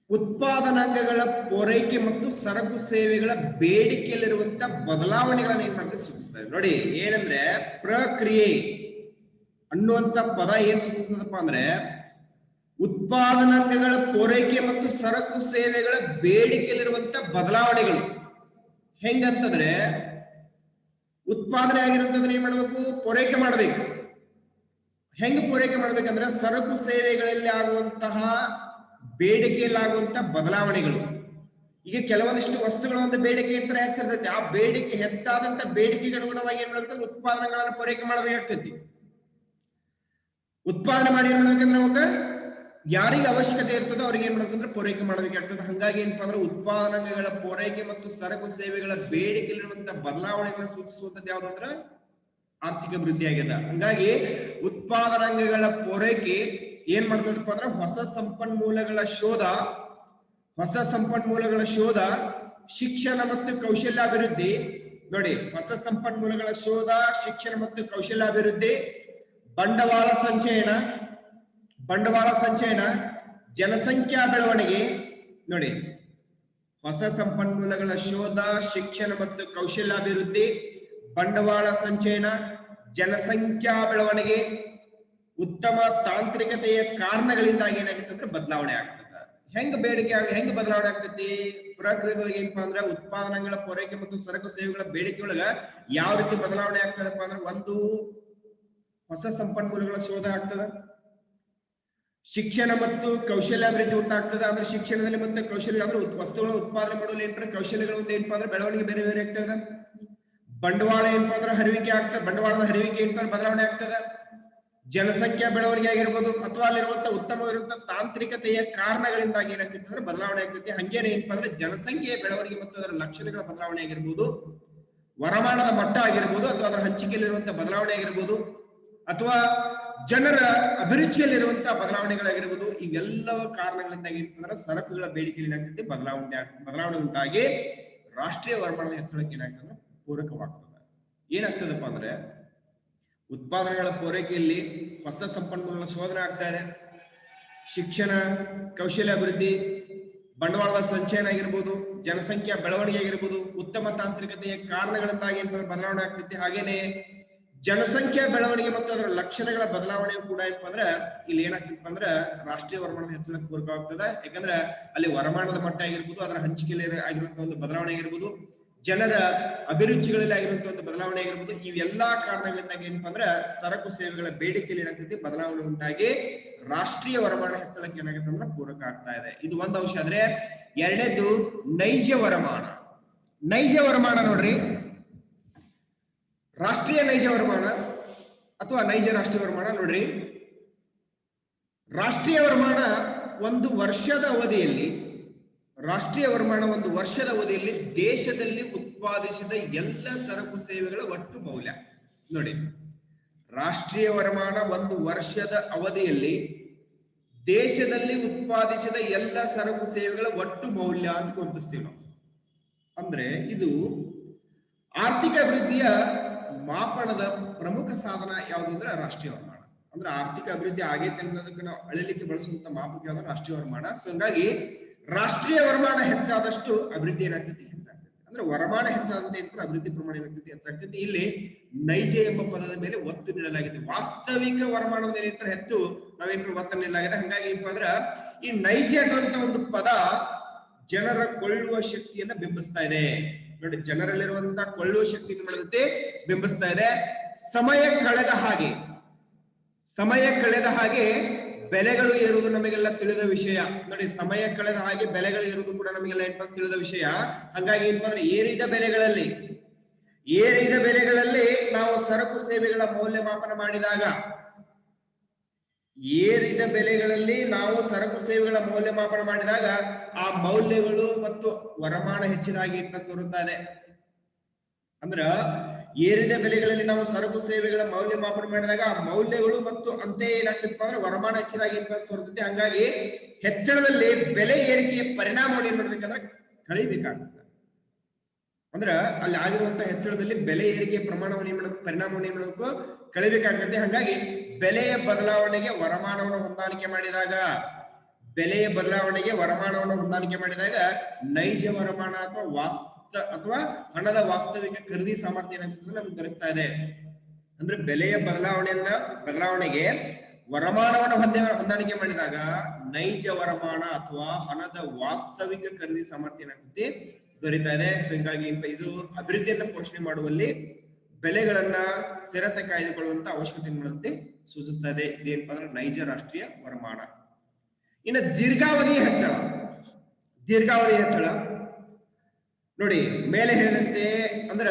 A: ಉತ್ಪಾದನಾಂಗಗಳ ಪೂರೈಕೆ ಮತ್ತು ಸರಕು ಸೇವೆಗಳ ಬೇಡಿಕೆಯಲ್ಲಿರುವಂತ ಬದಲಾವಣೆಗಳನ್ನ ಏನ್ ಮಾಡ್ತಾರೆ ಸೂಚಿಸ್ತಾರೆ. ನೋಡಿ, ಏನಂದ್ರೆ ಪ್ರಕ್ರಿಯೆ ಅನ್ನುವಂತ ಪದ ಏನ್ ಸೂಚಿಸ್ತದಪ್ಪ ಅಂದ್ರೆ ಉತ್ಪಾದನಾಂಗಗಳ ಪೂರೈಕೆ ಮತ್ತು ಸರಕು ಸೇವೆಗಳ ಬೇಡಿಕೆಯಲ್ಲಿರುವಂತ ಬದಲಾವಣೆಗಳು. ಹೆಂಗಂತಂದ್ರೆ ಉತ್ಪಾದನೆ ಆಗಿರುವಂತಂದ್ರೆ ಏನ್ ಮಾಡ್ಬೇಕು? ಪೂರೈಕೆ ಮಾಡ್ಬೇಕು. ಹೆಂಗ ಪೂರೈಕೆ ಮಾಡ್ಬೇಕಂದ್ರೆ ಸರಕು ಸೇವೆಗಳಲ್ಲಿ ಆಗುವಂತಹ ಬೇಡಿಕೆಯಲ್ಲಾಗುವಂತ ಬದಲಾವಣೆಗಳು. ಈಗ ಕೆಲವೊಂದಿಷ್ಟು ವಸ್ತುಗಳ ಒಂದು ಬೇಡಿಕೆ ಅಂತ ಹೆಚ್ಚಿರ್ತೈತಿ. ಆ ಬೇಡಿಕೆ ಹೆಚ್ಚಾದಂತ ಬೇಡಿಕೆಗೆ ಅನುಗುಣವಾಗಿ ಏನ್ ಮಾಡ್ತಾರೆ ಉತ್ಪಾದನೆಗಳನ್ನ ಪೂರೈಕೆ ಮಾಡಬೇಕಾಗ್ತೈತಿ. ಉತ್ಪಾದನೆ ಮಾಡಿ ಏನ್ ಮಾಡ್ಬೇಕಂದ್ರೆ ಅವಾಗ ಯಾರಿಗೆ ಅವಶ್ಯಕತೆ ಇರ್ತದೋ ಅವ್ರಿಗೆ ಏನ್ ಮಾಡ್ಬೇಕಂದ್ರೆ ಪೂರೈಕೆ ಮಾಡಬೇಕಾಗ್ತದೆ. ಹಂಗಾಗಿ ಏನಪ್ಪಾ ಅಂದ್ರೆ ಉತ್ಪಾದನಾಂಗಗಳ ಪೂರೈಕೆ ಮತ್ತು ಸರಕು ಸೇವೆಗಳ ಬೇಡಿಕೆಯಲ್ಲಿರುವಂತ ಬದಲಾವಣೆಗಳನ್ನ ಸೂಚಿಸುವಂತದ್ದು ಯಾವ್ದಂದ್ರ ಆರ್ಥಿಕ ಅಭಿವೃದ್ಧಿ ಆಗಿದೆ. ಹಂಗಾಗಿ ಉತ್ಪಾದನಾಂಗಗಳ ಪೂರೈಕೆ ಏನ್ ಮಾಡ್ತದಪ್ಪ ಅಂದ್ರೆ ಹೊಸ ಸಂಪನ್ಮೂಲಗಳ ಶೋಧ, ಶಿಕ್ಷಣ ಮತ್ತು ಕೌಶಲ್ಯಾಭಿವೃದ್ಧಿ. ನೋಡಿ, ಹೊಸ ಸಂಪನ್ಮೂಲಗಳ ಶೋಧ, ಶಿಕ್ಷಣ ಮತ್ತು ಕೌಶಲ್ಯಾಭಿವೃದ್ಧಿ, ಬಂಡವಾಳ ಸಂಚಯನ, ಜನಸಂಖ್ಯಾ ಬೆಳವಣಿಗೆ. ನೋಡಿ, ಹೊಸ ಸಂಪನ್ಮೂಲಗಳ ಶೋಧ, ಶಿಕ್ಷಣ ಮತ್ತು ಕೌಶಲ್ಯಾಭಿವೃದ್ಧಿ, ಬಂಡವಾಳ ಸಂಚಯನ, ಜನಸಂಖ್ಯಾ ಬೆಳವಣಿಗೆ, ಉತ್ತಮ ತಾಂತ್ರಿಕತೆಯ ಕಾರಣಗಳಿಂದಾಗಿ ಏನಾಗುತ್ತೆ ಅಂದ್ರೆ ಬದಲಾವಣೆ ಆಗ್ತದೆ. ಹೆಂಗ್ ಬೇಡಿಕೆ ಹೆಂಗ್ ಬದಲಾವಣೆ ಆಗ್ತೈತಿ? ಪ್ರಕ್ರಿಯೆದೊಳಗೆ ಏನಪ್ಪಾ ಅಂದ್ರೆ ಉತ್ಪಾದನೆಗಳ ಪೂರೈಕೆ ಮತ್ತು ಸರಕು ಸೇವೆಗಳ ಬೇಡಿಕೆ ಒಳಗ ಯಾವ ರೀತಿ ಬದಲಾವಣೆ ಆಗ್ತದಪ್ಪ ಅಂದ್ರೆ, ಒಂದು ಹೊಸ ಸಂಪನ್ಮೂಲಗಳ ಶೋಧ ಆಗ್ತದ, ಶಿಕ್ಷಣ ಮತ್ತು ಕೌಶಲ್ಯಾಭಿವೃದ್ಧಿ ಉಂಟಾಗ್ತದೆ. ಅಂದ್ರೆ ಶಿಕ್ಷಣದಲ್ಲಿ ಮತ್ತೆ ಕೌಶಲ್ಯ ಅಂದ್ರೆ ವಸ್ತುಗಳ ಉತ್ಪಾದನೆ ಮಾಡುವಲ್ಲಿ ಏನಪ್ಪ ಕೌಶಲ್ಯಗಳು ಏನಪ್ಪಾ ಅಂದ್ರೆ ಬೆಳವಣಿಗೆ ಬೇರೆ ಬೇರೆ ಆಗ್ತದೆ. ಬಂಡವಾಳ ಏನಪ್ಪಾ ಅಂದ್ರೆ ಹರಿವಿಕೆ ಆಗ್ತದೆ, ಬಂಡವಾಳದ ಹರಿವಿಕೆ ಏನಪ್ಪಾ ಬದಲಾವಣೆ ಆಗ್ತದೆ. ಜನಸಂಖ್ಯಾ ಬೆಳವಣಿಗೆ ಆಗಿರ್ಬೋದು ಅಥವಾ ಅಲ್ಲಿರುವಂತಹ ಉತ್ತಮವಾಗಿರುವಂತಹ ತಾಂತ್ರಿಕತೆಯ ಕಾರಣಗಳಿಂದಾಗಿ ಏನಾಗ್ತೈತಿ ಅಂದ್ರೆ ಬದಲಾವಣೆ ಆಗ್ತೈತಿ. ಹಂಗೇನೆ ಏನಪ್ಪಾ ಅಂದ್ರೆ ಜನಸಂಖ್ಯೆಯ ಬೆಳವಣಿಗೆ ಮತ್ತು ಅದರ ಲಕ್ಷಣಗಳ ಬದಲಾವಣೆ ಆಗಿರ್ಬೋದು, ವರಮಾನದ ಮಟ್ಟ ಆಗಿರ್ಬೋದು ಅಥವಾ ಅದರ ಹಂಚಿಕೆಯಲ್ಲಿರುವಂತಹ ಬದಲಾವಣೆ ಆಗಿರ್ಬೋದು, ಅಥವಾ ಜನರ ಅಭಿರುಚಿಯಲ್ಲಿರುವಂತಹ ಬದಲಾವಣೆಗಳಾಗಿರ್ಬೋದು, ಇವೆಲ್ಲವ ಕಾರಣಗಳಿಂದಾಗಿ ಏನಂತಂದ್ರೆ ಸರಕುಗಳ ಬೇಡಿಕೆಯಲ್ಲಿ ಏನಾಗ್ತೈತಿ ಬದಲಾವಣೆ ಉಂಟಾಗಿ ರಾಷ್ಟ್ರೀಯ ವರಮಾನದ ಹೆಚ್ಚಳಕ್ಕೆ ಏನಾಗ್ತದೆ ಪೂರಕವಾಗ್ತದೆ. ಏನಾಗ್ತದಪ್ಪ ಅಂದ್ರೆ ಉತ್ಪಾದನೆಗಳ ಪೂರೈಕೆಯಲ್ಲಿ ಹೊಸ ಸಂಪನ್ಮೂಲಗಳ ಶೋಧನೆ ಆಗ್ತಾ ಇದೆ, ಶಿಕ್ಷಣ, ಕೌಶಲ್ಯ ಅಭಿವೃದ್ಧಿ, ಬಂಡವಾಳದ ಸಂಚಯನ ಆಗಿರ್ಬೋದು, ಜನಸಂಖ್ಯಾ ಬೆಳವಣಿಗೆ ಆಗಿರ್ಬೋದು, ಉತ್ತಮ ತಾಂತ್ರಿಕತೆಯ ಕಾರಣಗಳಿಂದಾಗಿ ಏನಂದ್ರೆ ಬದಲಾವಣೆ ಆಗ್ತೈತಿ. ಹಾಗೇನೆ ಜನಸಂಖ್ಯಾ ಬೆಳವಣಿಗೆ ಮತ್ತು ಅದರ ಲಕ್ಷಣಗಳ ಬದಲಾವಣೆಯು ಕೂಡ ಏನಪ್ಪಾ ಅಂದ್ರೆ ಇಲ್ಲಿ ಏನಾಗ್ತಿತ್ತು ಅಂದ್ರೆ ರಾಷ್ಟ್ರೀಯ ವರಮಾನದ ಹೆಚ್ಚಳಕ್ಕೆ ಪೂರಕವಾಗ್ತದೆ. ಯಾಕಂದ್ರೆ ಅಲ್ಲಿ ವರಮಾನದ ಮಟ್ಟ ಆಗಿರ್ಬೋದು, ಅದರ ಹಂಚಿಕೆಯಲ್ಲಿ ಆಗಿರುವಂತಹ ಒಂದು ಬದಲಾವಣೆ ಆಗಿರ್ಬೋದು, ಜನರ ಅಭಿರುಚಿಗಳಲ್ಲಿ ಆಗಿರುವಂತಹ ಒಂದು ಬದಲಾವಣೆ ಆಗಿರ್ಬೋದು, ಇವೆಲ್ಲಾ ಕಾರಣಗಳಿಂದಾಗಿ ಏನಪ್ಪಾ ಅಂದ್ರೆ ಸರಕು ಸೇವೆಗಳ ಬೇಡಿಕೆಯಲ್ಲಿ ಏನಾಗ್ತೈತಿ ಬದಲಾವಣೆ ಉಂಟಾಗಿ ರಾಷ್ಟ್ರೀಯ ವರಮಾನ ಹೆಚ್ಚಳಕ್ಕೆ ಏನಾಗುತ್ತೆ ಅಂದ್ರೆ ಪೂರಕ ಆಗ್ತಾ ಇದೆ. ಇದು ಒಂದು ಅಂಶ. ಆದ್ರೆ ಎರಡನೇದು ನೈಜ ವರಮಾನ. ನೈಜ ವರಮಾನ ನೋಡ್ರಿ, ರಾಷ್ಟ್ರೀಯ ನೈಜ ವರಮಾನ ಅಥವಾ ನೈಜ ರಾಷ್ಟ್ರೀಯ ವರಮಾನ ನೋಡ್ರಿ, ರಾಷ್ಟ್ರೀಯ ವರಮಾನ ಒಂದು ವರ್ಷದ ಅವಧಿಯಲ್ಲಿ ರಾಷ್ಟ್ರೀಯ ವರಮಾನ ಒಂದು ವರ್ಷದ ಅವಧಿಯಲ್ಲಿ ದೇಶದಲ್ಲಿ ಉತ್ಪಾದಿಸಿದ ಎಲ್ಲ ಸರಕು ಸೇವೆಗಳ ಒಟ್ಟು ಮೌಲ್ಯ. ನೋಡಿ, ರಾಷ್ಟ್ರೀಯ ವರಮಾನ ಒಂದು ವರ್ಷದ ಅವಧಿಯಲ್ಲಿ ದೇಶದಲ್ಲಿ ಉತ್ಪಾದಿಸಿದ ಎಲ್ಲ ಸರಕು ಸೇವೆಗಳ ಒಟ್ಟು ಮೌಲ್ಯ ಅಂತ ಗುರುತಿಸ್ತೀವಿ ನಾವು. ಅಂದ್ರೆ ಇದು ಆರ್ಥಿಕ ಅಭಿವೃದ್ಧಿಯ ಮಾಪನದ ಪ್ರಮುಖ ಸಾಧನ ಯಾವುದು ಅಂದ್ರೆ ರಾಷ್ಟ್ರೀಯ ವರಮಾನ. ಅಂದ್ರೆ ಆರ್ಥಿಕ ಅಭಿವೃದ್ಧಿ ಆಗೈತೆ ಅನ್ನೋದಕ್ಕೆ ನಾವು ಅಳಿಲಿಕ್ಕೆ ಬಳಸುವಂತ ಮಾಪಕ ಯಾವ್ದು ರಾಷ್ಟ್ರೀಯ ವರಮಾನ. ಸೊ ಹಂಗಾಗಿ ರಾಷ್ಟ್ರೀಯ ವರಮಾನ ಹೆಚ್ಚಾದಷ್ಟು ಅಭಿವೃದ್ಧಿ ಏನಾಗ್ತೈತಿ ಹೆಚ್ಚಾಗ್ತೈತಿ. ಅಂದ್ರೆ ವರಮಾನ ಹೆಚ್ಚಾದಂತೆ ಏನಂದ್ರೆ ಅಭಿವೃದ್ಧಿ ಪ್ರಮಾಣ ಏನಾಗ್ತೈತಿ ಹೆಚ್ಚಾಗ್ತೈತಿ. ಇಲ್ಲಿ ನೈಜ ಎಂಬ ಪದದ ಮೇಲೆ ಒತ್ತು ನೀಡಲಾಗಿದೆ, ವಾಸ್ತವಿಕ ವರಮಾನದ ಮೇಲೆ ಏನಂದ್ರೆ ಹೆಚ್ಚು ನಾವೇನು ಒತ್ತು ನೀಡಲಾಗಿದೆ. ಹಂಗಾಗಿ ಏನಪ್ಪಾ ಅಂದ್ರ ಈ ನೈಜ ಅನ್ನುವಂತ ಒಂದು ಪದ ಜನರ ಕೊಳ್ಳುವ ಶಕ್ತಿಯನ್ನ ಬಿಂಬಿಸ್ತಾ ಇದೆ. ನೋಡಿ, ಜನರಲ್ಲಿರುವಂತಹ ಕೊಳ್ಳುವ ಶಕ್ತಿಯನ್ನು ಮಾಡದಂತೆ ಬಿಂಬಿಸ್ತಾ ಇದೆ. ಸಮಯ ಕಳೆದ ಹಾಗೆ ಬೆಲೆಗಳು ಏರುವುದು ನಮಗೆಲ್ಲ ತಿಳಿದ ವಿಷಯ. ನೋಡಿ, ಸಮಯ ಕಳೆದ ಹಾಗೆ ಬೆಲೆಗಳು ಏರುವುದು ಕೂಡ ನಮಗೆಲ್ಲ ಏನಪ್ಪ ತಿಳಿದ ವಿಷಯ. ಹಂಗಾಗಿ ಏನಪ್ಪಾ ಅಂದ್ರೆ ಏರಿದ ಬೆಲೆಗಳಲ್ಲಿ ನಾವು ಸರಕು ಸೇವೆಗಳ ಮೌಲ್ಯಮಾಪನ ಮಾಡಿದಾಗ ಆ ಮೌಲ್ಯಗಳು ಮತ್ತು ವರಮಾನ ಹೆಚ್ಚಿದಾಗಿ ಅಂತ ತೋರುತ್ತಾ ಇದೆ. ಅಂದ್ರ ಏರಿದ ಬೆಲೆಗಳಲ್ಲಿ ನಾವು ಸರಕು ಸೇವೆಗಳ ಮೌಲ್ಯಮಾಪನ ಮಾಡಿದಾಗ ಆ ಮೌಲ್ಯಗಳು ಮತ್ತು ಅಂತೆಯೇ ಏನಾಗ್ತಿತ್ತು ಅಂದ್ರೆ ವರಮಾನ ಹೆಚ್ಚಿದಾಗಿ ಅಂತ ತೋರುತ್ತದೆ. ಹಂಗಾಗಿ ಹೆಚ್ಚಳದಲ್ಲಿ ಬೆಲೆ ಏರಿಕೆಯ ಪರಿಣಾಮವನ್ನು ಏನ್ ಮಾಡ್ಬೇಕಂದ್ರೆ ಕಳಿಬೇಕಾಗ್ತದೆ. ಅಂದ್ರ ಅಲ್ಲಿ ಆಗಿರುವಂತಹ ಹೆಚ್ಚಳದಲ್ಲಿ ಬೆಲೆ ಏರಿಕೆಯ ಪರಿಣಾಮವನ್ನು ಏನ್ ಮಾಡಬೇಕು ಕಳಿಬೇಕಾಗ್ತದೆ. ಹಂಗಾಗಿ ಬೆಲೆಯ ಬದಲಾವಣೆಗೆ ವರಮಾನವನ್ನು ಹೊಂದಾಣಿಕೆ ಮಾಡಿದಾಗ ನೈಜ ವರಮಾನ ಅಥವಾ ಹಣದ ವಾಸ್ತವಿಕ ಖರೀದಿ ಸಾಮರ್ಥ್ಯ ಏನಾಗ್ತದೆ ನಮ್ಗೆ ದೊರಕ್ತಾ ಇದೆ. ಅಂದ್ರೆ ಬೆಲೆಯ ಬದಲಾವಣೆಗೆ ವರಮಾನವನ್ನು ಹೊಂದಾಣಿಕೆ ಮಾಡಿದಾಗ ನೈಜ ವರಮಾನ ಅಥವಾ ಹಣದ ವಾಸ್ತವಿಕ ಖರೀದಿ ಸಾಮರ್ಥ್ಯ ಏನಾಗ್ತದೆ ದೊರೀತಾ ಇದೆ. ಸೊ ಹೀಗಾಗಿ ಇದು ಅಭಿವೃದ್ಧಿಯನ್ನ ಪೋಷಣೆ ಮಾಡುವಲ್ಲಿ ಬೆಲೆಗಳನ್ನ ಸ್ಥಿರತೆ ಕಾಯ್ದುಕೊಳ್ಳುವಂತ ಅವಶ್ಯಕತೆ ಮಾಡುತ್ತೆ ಸೂಚಿಸ್ತಾ ಇದೆ. ಇದೇನಪ್ಪ ಅಂದ್ರೆ ನೈಜ ರಾಷ್ಟ್ರೀಯ ವರಮಾನ. ಇನ್ನು ದೀರ್ಘಾವಧಿಯ ಹೆಚ್ಚಳ ನೋಡಿ, ಮೇಲೆ ಹೇಳಿದಂತೆ ಅಂದ್ರ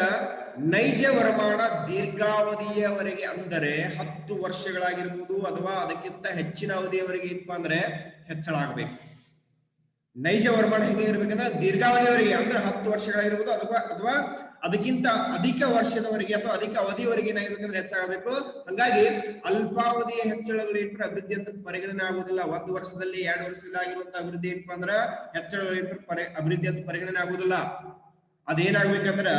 A: ನೈಜ ವರಮಾನ ದೀರ್ಘಾವಧಿಯವರೆಗೆ ಅಂದರೆ 10 ವರ್ಷಗಳಾಗಿರ್ಬೋದು ಅಥವಾ ಅದಕ್ಕಿಂತ ಹೆಚ್ಚಿನ ಅವಧಿಯವರೆಗೆ ಏನಪ್ಪಾ ಅಂದ್ರೆ ಹೆಚ್ಚಳ ಆಗ್ಬೇಕು. ನೈಜ ವರಮಾನ ಹೆಂಗೆ ಇರ್ಬೇಕಂದ್ರೆ ದೀರ್ಘಾವಧಿಯವರೆಗೆ ಅಂದ್ರೆ 10 ವರ್ಷಗಳಾಗಿರ್ಬೋದು ಅಥವಾ ಅದಕ್ಕಿಂತ ಅಧಿಕ ವರ್ಷದವರೆಗೆ ಅಥವಾ ಅಧಿಕ ಅವಧಿಯವರೆಗೆ ಏನಾಗಿರ್ಬೇಕಂದ್ರೆ ಹೆಚ್ಚಾಗಬೇಕು. ಹಂಗಾಗಿ ಅಲ್ಪಾವಧಿಯ ಹೆಚ್ಚಳಗಳು ಏನಪ್ಪ ಅಭಿವೃದ್ಧಿ ಅಂತ ಪರಿಗಣನೆ ಆಗುದಿಲ್ಲ. 1 ವರ್ಷದಲ್ಲಿ 2 ವರ್ಷದಲ್ಲಿ ಆಗಿರುವಂತ ಅಭಿವೃದ್ಧಿ ಏನಪ್ಪಾ ಅಂದ್ರ ಹೆಚ್ಚಳಗಳು ಅಭಿವೃದ್ಧಿ ಅಂತ ಪರಿಗಣನೆ ಆಗುದಿಲ್ಲ. ಅದೇನಾಗ್ಬೇಕಂದ್ರ